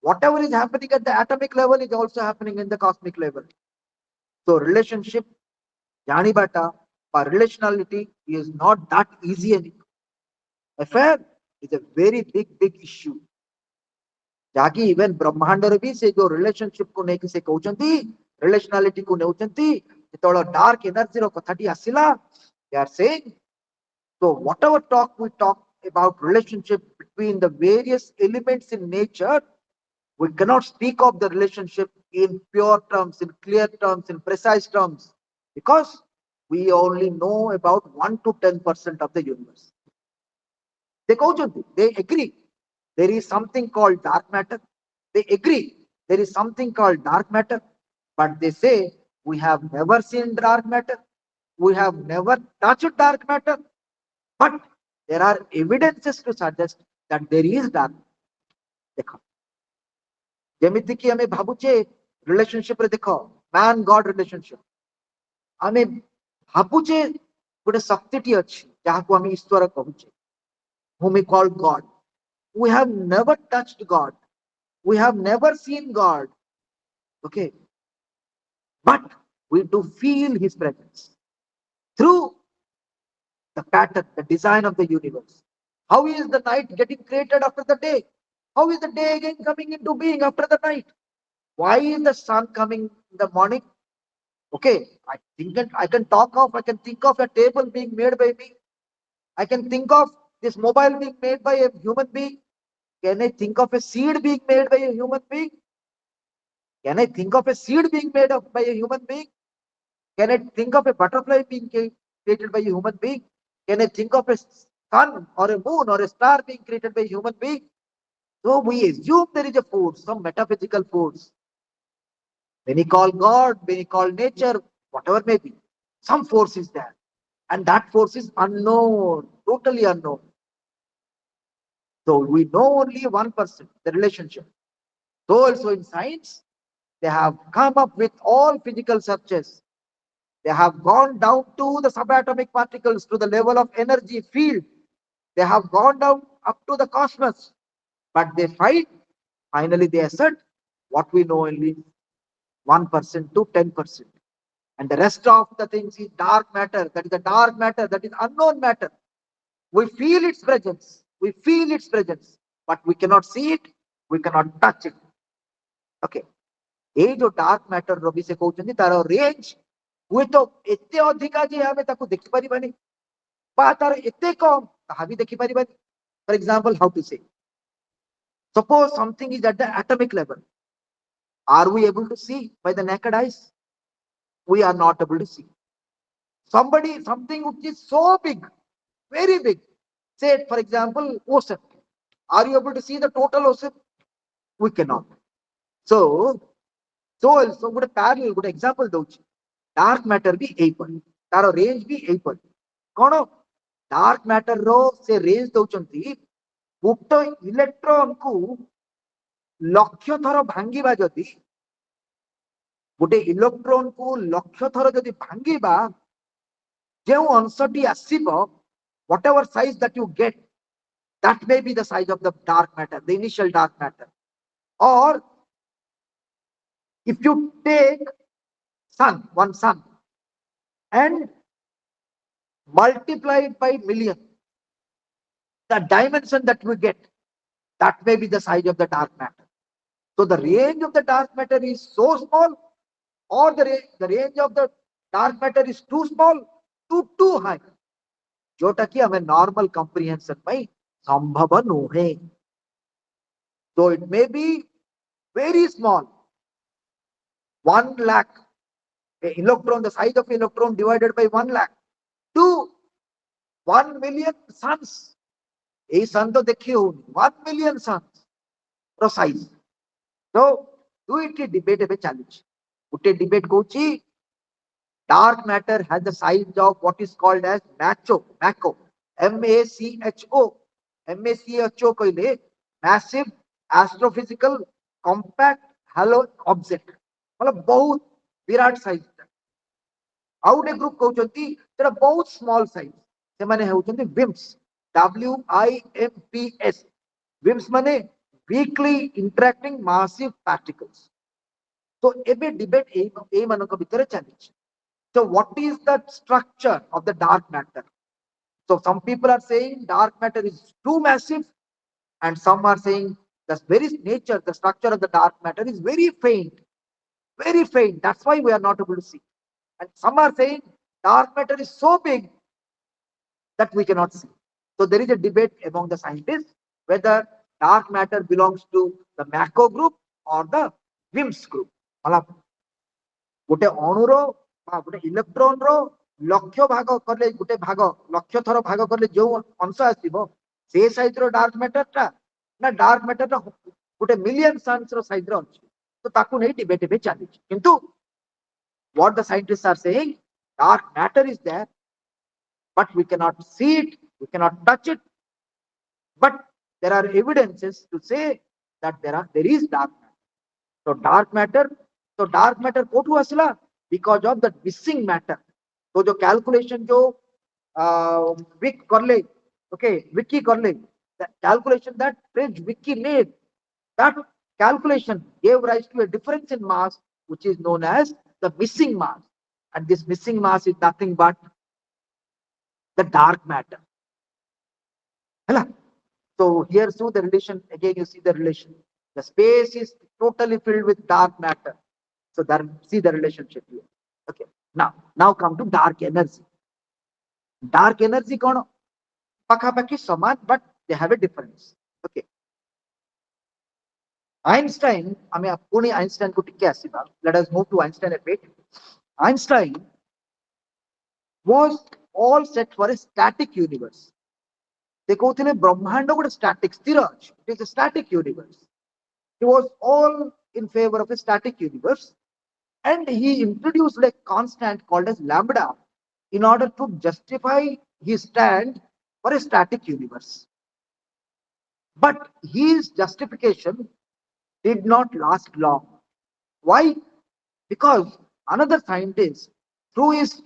whatever is happening at the atomic level is also happening in the cosmic level so relationship janibata or relationality is not that easy anymore affair is a very big issue जाकि even ब्रह्मांड रे भी से जो relationship को नेकी से कहउचंती रिलेशनलिटी को नेउचंती जेतोळ डार्क एनर्जी रो कथाटी आसिला they are saying so whatever talk we talk about relationship between the various elements in nature We cannot speak of the relationship in pure terms, in clear terms, in precise terms, because we only know about 1 to 10% of the universe. They agree there is something called dark matter. They agree there is something called dark matter, but they say we have never seen dark matter. We have never touched dark matter, but there are evidences to suggest that there is dark. देखो ଯେମିତି କି ଆମେ ଭାବୁଛେ relationship ରେ ଦେଖ man ଗଡ relationship ଆମେ ଭାବୁଛେ ଗୋଟେ ଶକ୍ତିଟି ଅଛି ଯାହାକୁ ଆମେ ଈଶ୍ୱର କହୁଛେ whom we call God. We have never touched God. We have never seen God. Okay. But we do feel his presence through the pattern, the design of the universe. How is the night getting created after the day? How is the day again coming into being after the night? Why is the sun coming in the morning? Okay, I can talk of, I can think of a table being made by me. I can think of this mobile being made by a human being. Can I think of a seed being made by a human being? Can I think of a seed being made of by a human being? Can I think of a butterfly being created by a human being? Can I think of a sun or a moon or a star being created by a human being? So we assume there is a force, some metaphysical force. Many call God, many call nature, whatever may be. Some force is there. And that force is unknown, totally unknown. So we know only 1%, the relationship. So also in science, they have come up with all physical searches. They have gone down to the subatomic particles, to the level of energy field. They have gone down up to the cosmos. But they find, finally they assert what we know only 1% to 10%. And the rest of the things is dark matter. That is the dark matter, that is unknown matter. We feel its presence. We feel its presence. But we cannot see it. We cannot touch it. Okay. ये जो dark matter Ravi से कहते तार range हुए तो एते अधिका जे आमे ताको देखि परिबानी बा तार एते कम ताहा भी देखि परिबानी फॉर एग्जांपल हाउ टू से suppose something is at the atomic level, are we able to see by the naked eyes? We are not able to see. Something which is so big, very big, say for example ocean, are you able to see the total ocean? We cannot. So also good parallel, good example ଦଉଛି dark matter भी एपरि तार range भी एपरि कोन dark matter रो से range दउचंती गोटे electron को लक्ष थर भांगीबा जदि गोटे इलेक्ट्रॉन को लक्ष थर जदि भांगीबा जो अंशटी आसीबो whatever size that you get, that may be the size of the dark matter, the initial dark matter. Or if you take one sun and multiply it by million, the dimension that we get, that may be the size of the dark matter. So the range of the dark matter is so small, or the range of the dark matter is too small, too high. जोटा कि हमें normal comprehension में संभव नुहे. So it may be very small, 1 lakh, a electron, the size of electron divided by 1 lakh to 1 million suns. A sun तो देखिए होनी 1 million suns रो size. So दुईटी debate एबे चालुची. गोटे debate कहूची dark matter has the size of what is called as MACHO, MACHO. MACHO कहले massive astrophysical compact halo object. मतलब बहुत Virat size. ଆଉ ଗୋଟେ ଗ୍ରୁପ କହୁଛନ୍ତି ସେଟା ବହୁତ ସ୍ମଲ ସାଇଜ, ସେମାନେ ହେଉଛନ୍ତି WIMPs, WIMPs. WIMPs ମାନେ weakly interacting massive particles. So ଏବେ debate ଏଇ ମାନଙ୍କ ଭିତରେ ଚାଲିଛି. So what is the structure of the dark matter? So some people are saying dark matter is too massive, and some are saying the very nature, the structure of the dark matter is very faint, very faint. That's why we are not able to see. And some are saying dark matter is so big that we cannot see. So there is a debate among the scientists whether dark matter belongs to the MACO group or the WIMPs group. गोटे अणुर गोटे electron रो लक्ष भाग कले गोटे भाग लक्ष थर भाग कले जो अंश आसो से साइज रो डार्क मैटर टा ना डार्क मैटर गोटे मिलियन सन्स रो साइज रो अछि तो ताकू नहीं डिबेट बे चली किंतु what the scientists are saying, dark matter is there, but we cannot see it, we cannot touch it, but there are evidences to say that there is dark matter. So dark matter कोठू असला because of the missing matter. तो जो calculation जो Wick करले, okay, Vicky करले, the calculation that French Vicky made, that calculation gave rise to a difference in mass, which is known as the missing mass. And this missing mass is nothing but the dark matter. So here, so the relation, again you see the relation. The space is totally filled with dark matter. So that, see the relationship here. Okay. Now come to dark energy. Dark energy kono pakapaki saman, but they have a difference. Okay. Einstein, I mean, only Einstein could take care. Let us move to Einstein a bit. Einstein was all set for a static universe. They go to Brahmanda with a static stiraj. It is a static universe. He was all in favor of a static universe, and he introduced a constant called as lambda in order to justify his stand for a static universe. But his justification did not last long. Why? Because another scientist, through his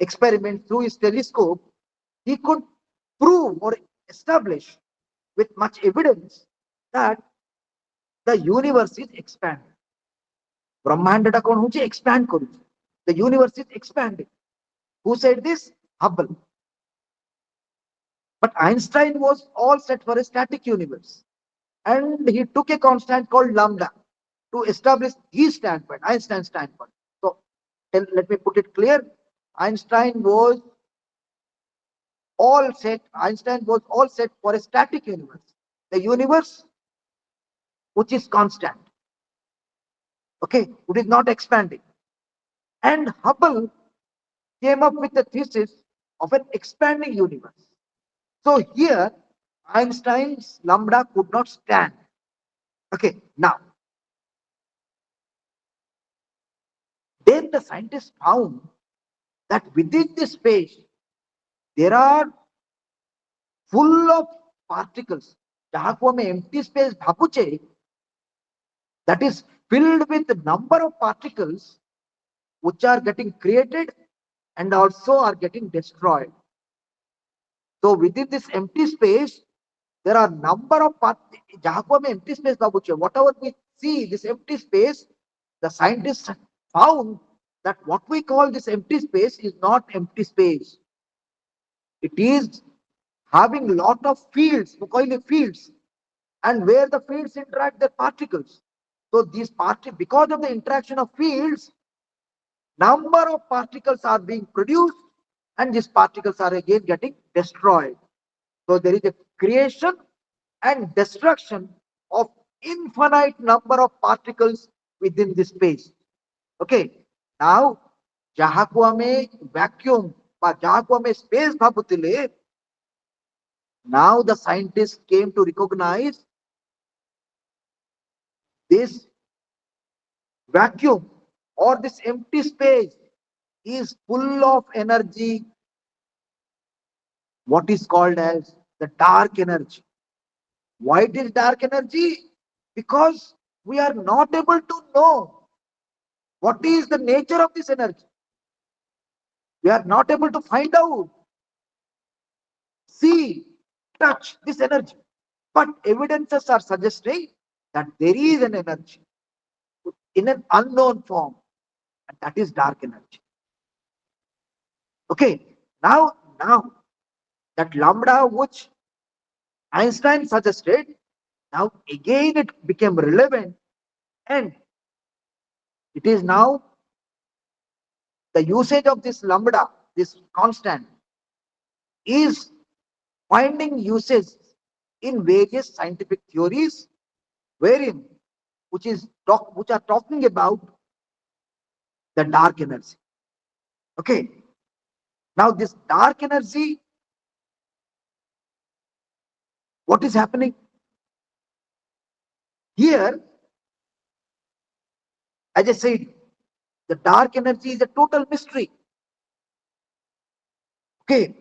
experiment, through his telescope, he could prove or establish with much evidence that the universe is expanding. Brahmanda kon hoche expand koruche. The universe is expanding. Who said this? Hubble. But Einstein was all set for a static universe. And he took a constant called lambda to establish his standpoint, Einstein's standpoint. So let me put it clear. Einstein was all set for a static universe. The universe which is constant. Okay, it is not expanding. And Hubble came up with the thesis of an expanding universe. So here, Einstein's lambda could not stand. Okay, now, then the scientists found that within this space, there are full of particles. Empty space that is filled with the number of particles which are getting created and also are getting destroyed. So within this empty space, there are number of empty space whatever we see this empty space, the scientists found that what we call this empty space is not empty space. It is having lot of fields, fields, and where the fields interact the particles. So these particles, because of the interaction of fields, number of particles are being produced, and these particles are again getting destroyed. So there is a creation and destruction of infinite number of particles within this space. Okay. Now, jahaku ame vacuum ba jahaku ame space bhabutile, now the scientists came to recognize this vacuum or this empty space is full of energy, what is called as the dark energy. Why it is dark energy? Because we are not able to know what is the nature of this energy. We are not able to find out, see, touch this energy. But evidences are suggesting that there is an energy in an unknown form, and that is dark energy. Okay, now that lambda which Einstein suggested, now again it became relevant, and it is now the usage of this lambda, this constant, is finding uses in various scientific theories, wherein which are talking about the dark energy. Okay. Now this dark energy, what is happening here? As I said, the dark energy is a total mystery. Okay.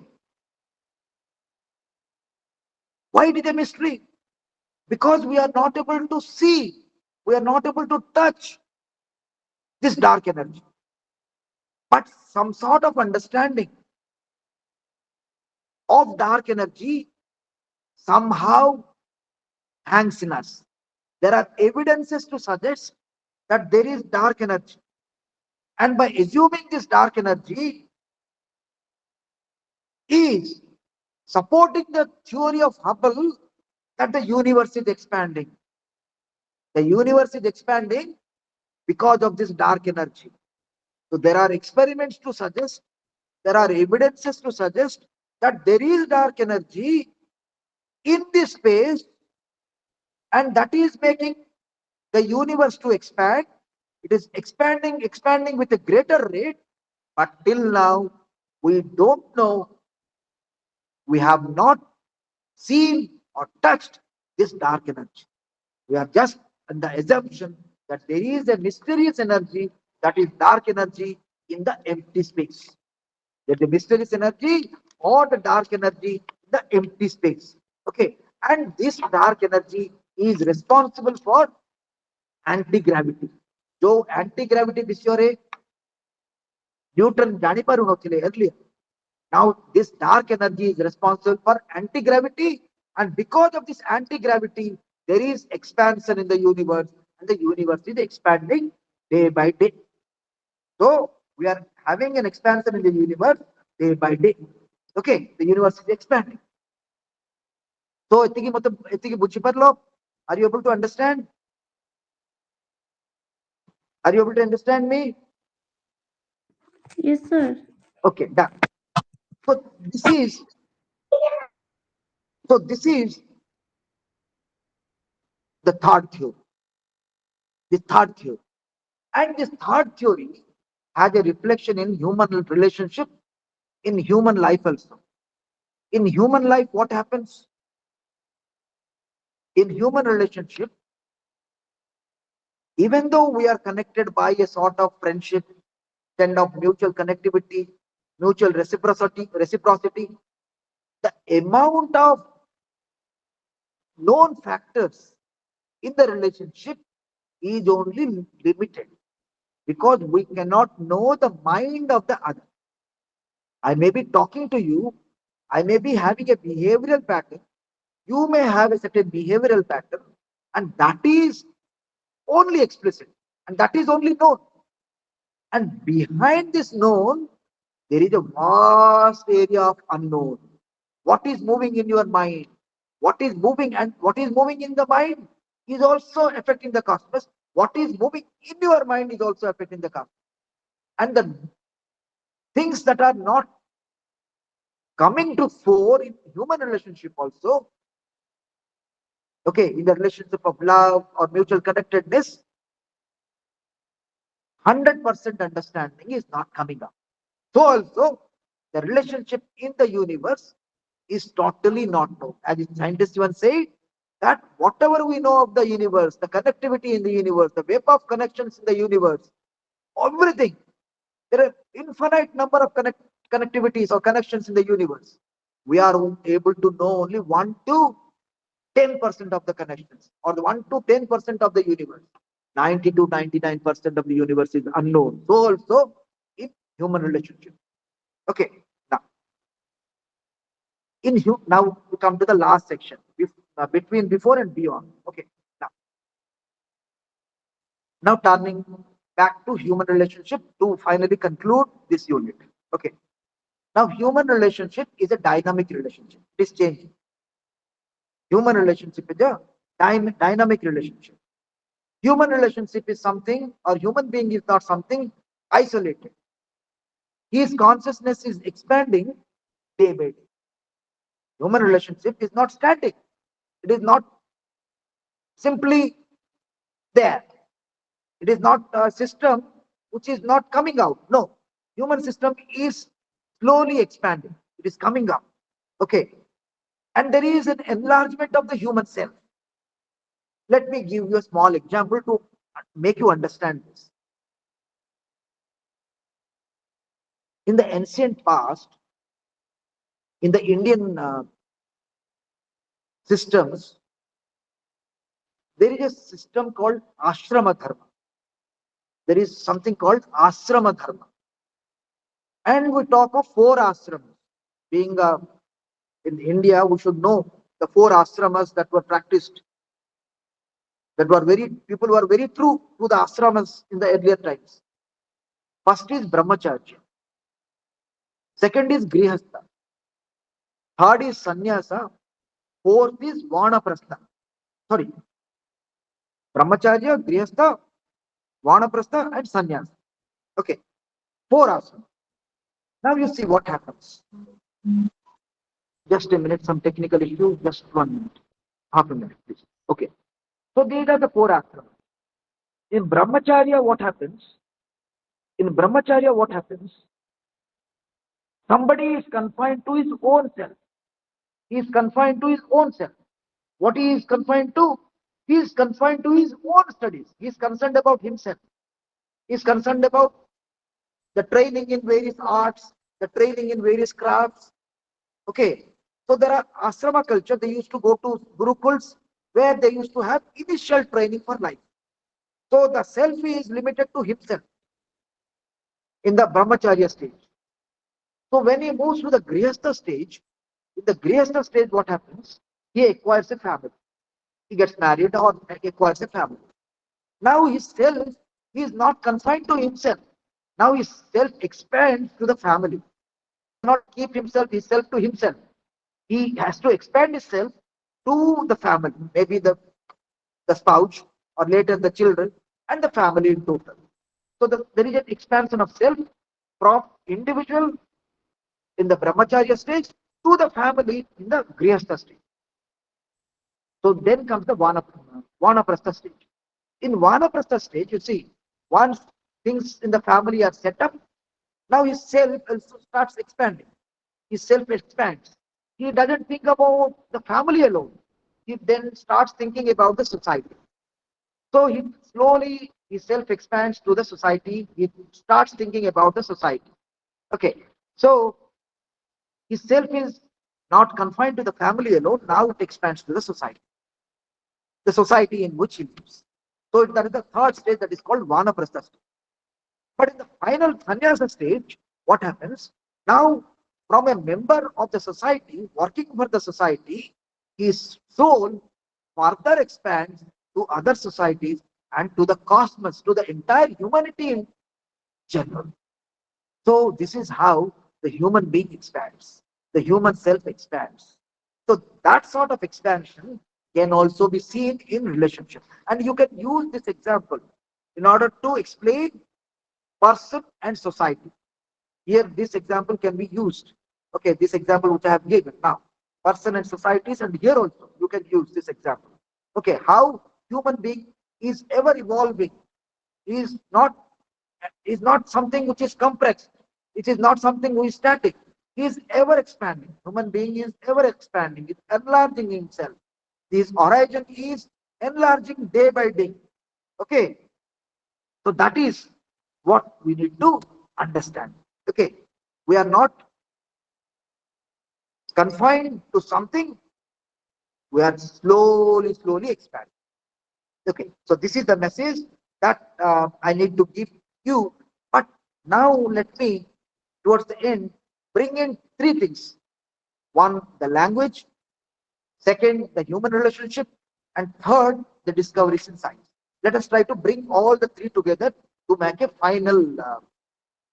Why it is a mystery? Because we are not able to see, we are not able to touch this dark energy. But some sort of understanding of dark energy somehow hangs in us. There are evidences to suggest that there is dark energy. And by assuming this dark energy is supporting the theory of Hubble that the universe is expanding. The universe is expanding because of this dark energy. So there are experiments to suggest, there are evidences to suggest that there is dark energy in this space, and that is making the universe to expand. It is expanding with a greater rate, but till now we don't know, we have not seen or touched this dark energy. We are just in the assumption that there is a mysterious energy, that is dark energy in the empty space. That the mysterious energy or the dark energy in the empty space. Okay. And this dark energy is responsible for anti-gravity. जो anti-gravity विषय Newton जानी earlier. Now this dark energy is responsible for anti-gravity, and because of this anti-gravity, there is expansion in the universe, and the universe is expanding day by day. So we are having an expansion in the universe day by day. Okay, the universe is expanding. So are you able to understand? Are you able to understand me? Yes, sir. Okay, done. So this is this is the third theory. The third theory. And this third theory has a reflection in human relationship, in human life also. In human life, what happens? In human relationship, even though we are connected by a sort of friendship, kind of mutual connectivity, mutual reciprocity, the amount of known factors in the relationship is only limited, because we cannot know the mind of the other. I may be talking to you, I may be having a behavioral pattern, you may have a certain behavioral pattern, and that is only explicit, and that is only known. And behind this known, there is a vast area of unknown. What is moving in your mind? What is moving, and what is moving in the mind is also affecting the cosmos. What is moving in your mind is also affecting the cosmos. And the things that are not coming to fore in human relationship also, okay, in the relationship of love or mutual connectedness, 100% understanding is not coming up. So also, the relationship in the universe is totally not known. As scientists even say that whatever we know of the universe, the connectivity in the universe, the web of connections in the universe, everything, there are infinite number of connectivities or connections in the universe. We are able to know only 1 to 10% of the connections, or the 1 to 10% of the universe. 90 to 99% of the universe is unknown. So also in human relationship. Okay, now now we come to the last section, between before and beyond. Okay, now turning back to human relationship to finally conclude this unit. Okay, now human relationship is a dynamic relationship. It is changing. Human relationship is a dynamic relationship. Human relationship is something, or human being is not something isolated. His consciousness is expanding day by day. Human relationship is not static. It is not simply there. It is not a system which is not coming out. No, human system is slowly expanding. It is coming up. Okay, and there is an enlargement of the human self. Let me give you a small example to make you understand this. In the ancient past, in the Indian systems, there is a system called ashrama dharma. There is something called ashrama dharma. And we talk of four ashramas. Being in India, we should know the four ashramas that were practiced, that were very, people were very true to the ashramas in the earlier times. First is brahmacharya, second is grihastha, third is sannyasa, fourth is vanaprastha. Sorry, brahmacharya, grihastha, vanaprastha, and sannyasa. Okay, four ashramas. Now you see what happens. Just a minute, some technical issue, just 1 minute, half a minute, please. Okay, so these are the four ashramas. In brahmacharya, what happens? In brahmacharya, what happens? Somebody is confined to his own self. He is confined to his own self. What he is confined to? He is confined to his own studies. He is concerned about himself. He is concerned about the training in various arts, the training in various crafts. Okay. So there are ashrama culture. They used to go to gurukuls where they used to have initial training for life. So the self is limited to himself in the brahmacharya stage. So when he moves to the grihastha stage, in the grihastha stage, what happens? He acquires a family. He gets married or acquires a family. Now his self, he is not confined to himself. Now his self expands to the family. Not keep himself to himself. He has to expand himself to the family, maybe the spouse or later the children and the family in total. So there is an expansion of self from individual in the brahmacharya stage to the family in the grihastha stage. So then comes the vanaprastha stage. In vanaprastha stage, you see, once things in the family are set up, now his self also starts expanding. His self expands. He doesn't think about the family alone. He then starts thinking about the society. So he slowly his self expands to the society. He starts thinking about the society. Okay. So his self is not confined to the family alone. Now it expands to the society in which he lives. So that is the third stage that is called vanaprastha stage. But in the final sannyasa stage, what happens? Now, from a member of the society, working for the society, his soul further expands to other societies and to the cosmos, to the entire humanity in general. So this is how the human being expands. The human self expands. So that sort of expansion can also be seen in relationship. And you can use this example in order to explain person and society. Here, this example can be used. Okay, this example which I have given now, person and societies, and here also you can use this example. Okay, how human being is ever evolving, is not something which is compressed. It is not something which is static. He is ever expanding. Human being is ever expanding. It's enlarging himself. His horizon is enlarging day by day. Okay, so that is what we need to understand. Okay, we are not confined to something, we are slowly expanding. Okay, so this is the message that I need to give you. But now let me, towards the end, bring in three things. One, the language. Second, the human relationship. And third, the discoveries in science. Let us try to bring all the three together to make a final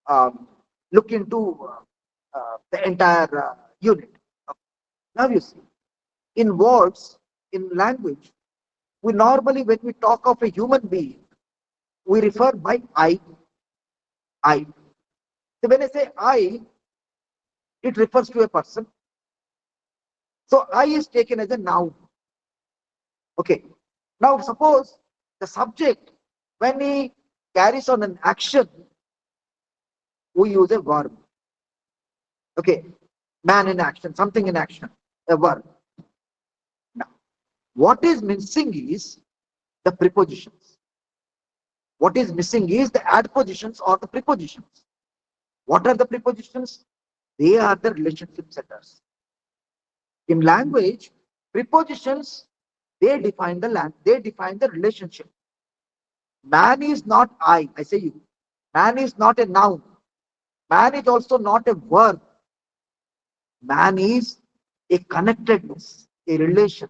um, look into the entire unit. Now you see, in words, in language, we normally, when we talk of a human being, we refer by I, I. So when I say I, it refers to a person. So I is taken as a noun. Okay. Now suppose the subject, when he carries on an action, we use a verb. Okay, man in action, something in action, a verb. Now, what is missing is the prepositions. What is missing is the adpositions or the prepositions. What are the prepositions? They are the relationship setters. In language, prepositions, they define the relationship. Man is not I say you. Man is not a noun. Man is also not a verb. Man is a connectedness, a relation.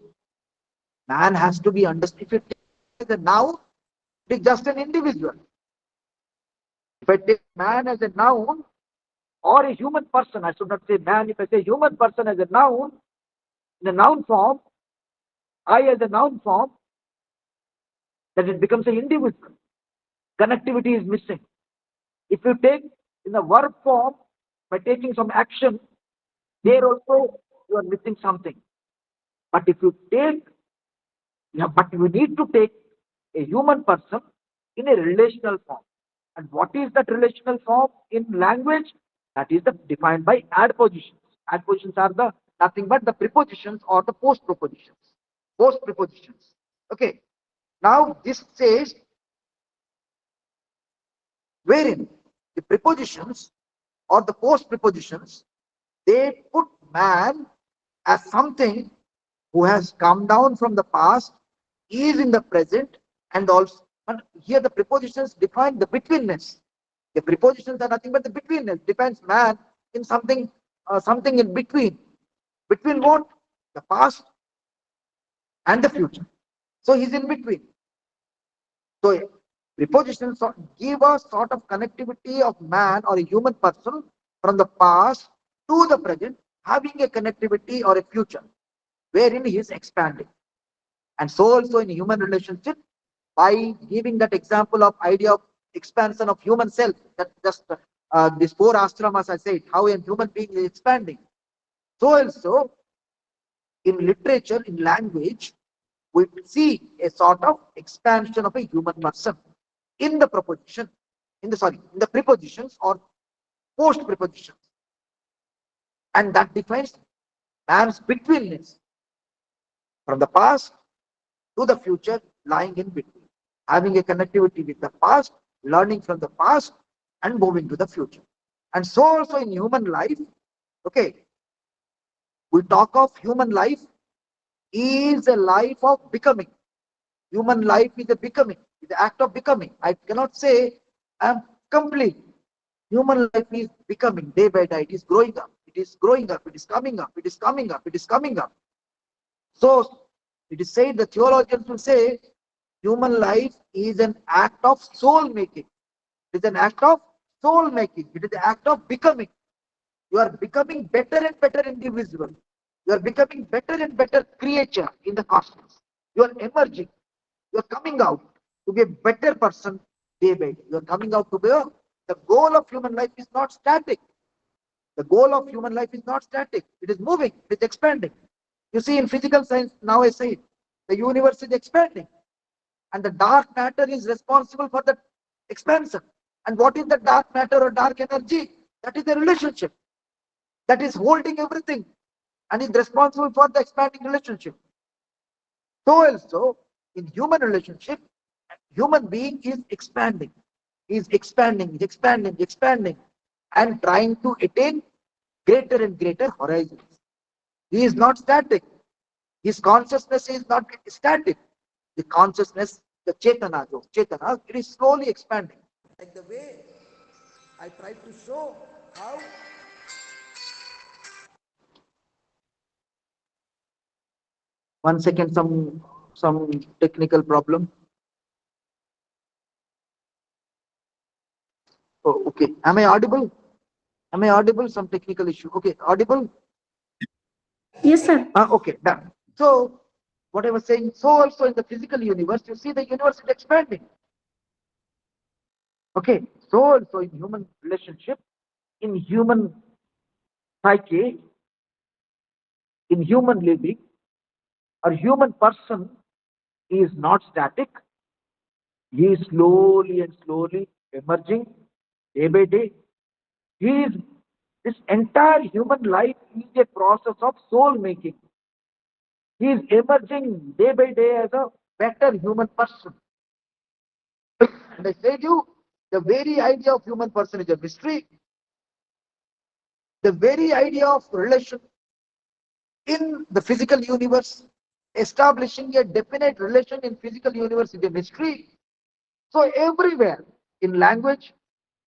Man has to be understood. If you take the noun, it is just an individual. If I take man as a noun or a human person, I should not say man. If I say human person as a noun, in the noun form, I as a noun form, that it becomes an individual. Connectivity is missing. If you take in the verb form, by taking some action, there also you are missing something. But if you take, but you need to take a human person in a relational form. And what is that relational form in language? That is defined by adpositions. Adpositions are the nothing but the prepositions or the post prepositions. Post prepositions. Okay. Now this says wherein the prepositions or the post prepositions, they put man as something who has come down from the past, is in the present, and also, and here the prepositions define the betweenness. The prepositions are nothing but the betweenness, defines man in something, something in between. Between what? The past and the future. So he's in between. So prepositions give a sort of connectivity of man or a human person from the past to the present, having a connectivity or a future, wherein he is expanding. And so also in human relationship, by giving that example of idea of expansion of human self, that just these four ashramas I said, how a human being is expanding. So also in literature, in language, we see a sort of expansion of a human person in the proposition, in the prepositions or post prepositions. And that defines man's betweenness from the past to the future, lying in between, having a connectivity with the past, learning from the past, and moving to the future. And so also in human life, okay, we talk of human life is a life of becoming. Human life is a becoming, is the act of becoming. I cannot say I am complete. Human life is becoming day by day. It is growing up. It is growing up. It is coming up. It is coming up. It is coming up. So it is said, the theologians will say, human life is an act of soul making. It is an act of soul making. It is an act of becoming. You are becoming better and better individual. You are becoming better and better creature in the cosmos. You are emerging. You are coming out to be a better person day by day. You are coming out to be the goal of human life is not static. The goal of human life is not static. It is moving. It is expanding. You see, in physical science, now I say it, the universe is expanding. And the dark matter is responsible for the expansion. And what is the dark matter or dark energy? That is the relationship that is holding everything and is responsible for the expanding relationship. So also in human relationship, human being is expanding, expanding, and trying to attain greater and greater horizons. He is not static. His consciousness is not static. The consciousness, the chetana, it is slowly expanding. Like the way I tried to show how. One second, some technical problem. Oh, okay. Am I audible? Am I audible? Some technical issue. Okay, audible? Yes, sir. Okay, done. So, what I was saying, so also in the physical universe, you see the universe is expanding. Okay, so also in human relationship, in human psyche, in human living, a human person is not static. He is slowly and slowly emerging day by day. He is, this entire human life is a process of soul making. He is emerging day by day as a better human person. And I said you, the very idea of human person is a mystery. The very idea of relation in the physical universe, establishing a definite relation in physical universe is a mystery. So everywhere, in language,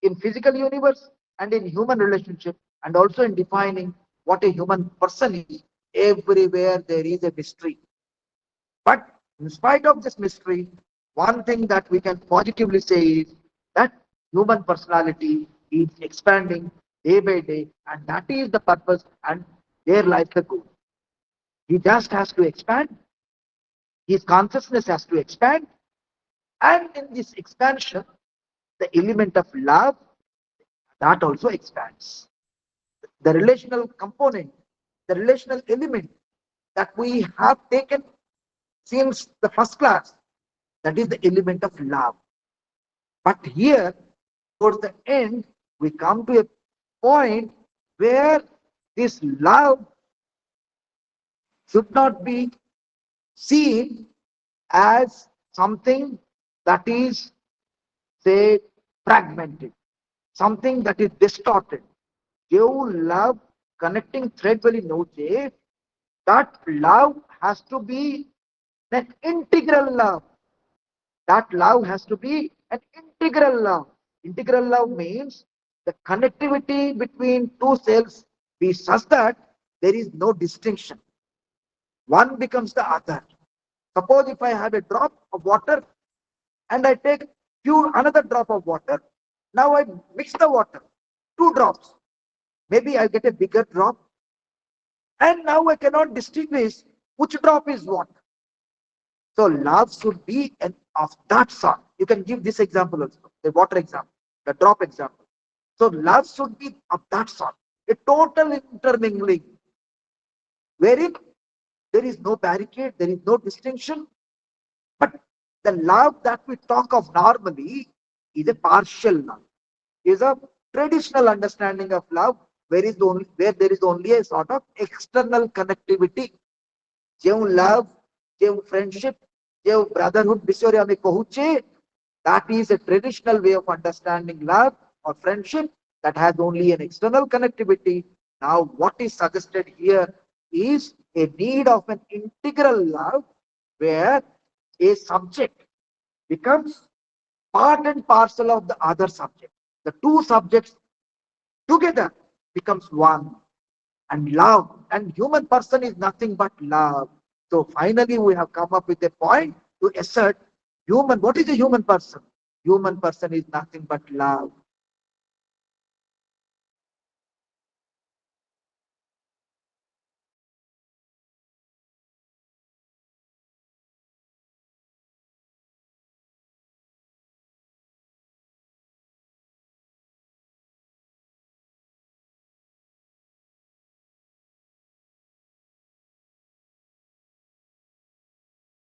in physical universe, and in human relationship, and also in defining what a human person is, everywhere there is a mystery. But in spite of this mystery, one thing that we can positively say is that human personality is expanding day by day, and that is the purpose, and there lies the goal. He just has to expand, his consciousness has to expand, and in this expansion, the element of love that also expands. The relational component, the relational element that we have taken since the first class, that is the element of love. But here, towards the end, we come to a point where this love should not be seen as something that is, say, fragmented, something that is distorted. You love connecting thread very noche, that love has to be an integral love. That love has to be an integral love. Integral love means the connectivity between two cells be such that there is no distinction. One becomes the other. Suppose if I have a drop of water and I take few another drop of water, now I mix the water, two drops. Maybe I get a bigger drop, and now I cannot distinguish which drop is what. So love should be an of that sort. You can give this example also, the water example, the drop example. So love should be of that sort, a total intermingling, wherein there is no barricade, there is no distinction. But the love that we talk of normally is a partial love, is a traditional understanding of love, where there is only a sort of external connectivity. ଯେଉଁ love, ଯେଉଁ friendship, ଯେଉଁ brotherhood ବିଷୟରେ ଆମେ କହୁଛେ, that is a traditional way of understanding love or friendship that has only an external connectivity. Now what is suggested here is a need of an integral love, where a subject becomes part and parcel of the other subject. The two subjects together becomes one, and love and human person is nothing but love. So finally we have come up with a point to assert human. What is a human person? Human person is nothing but love.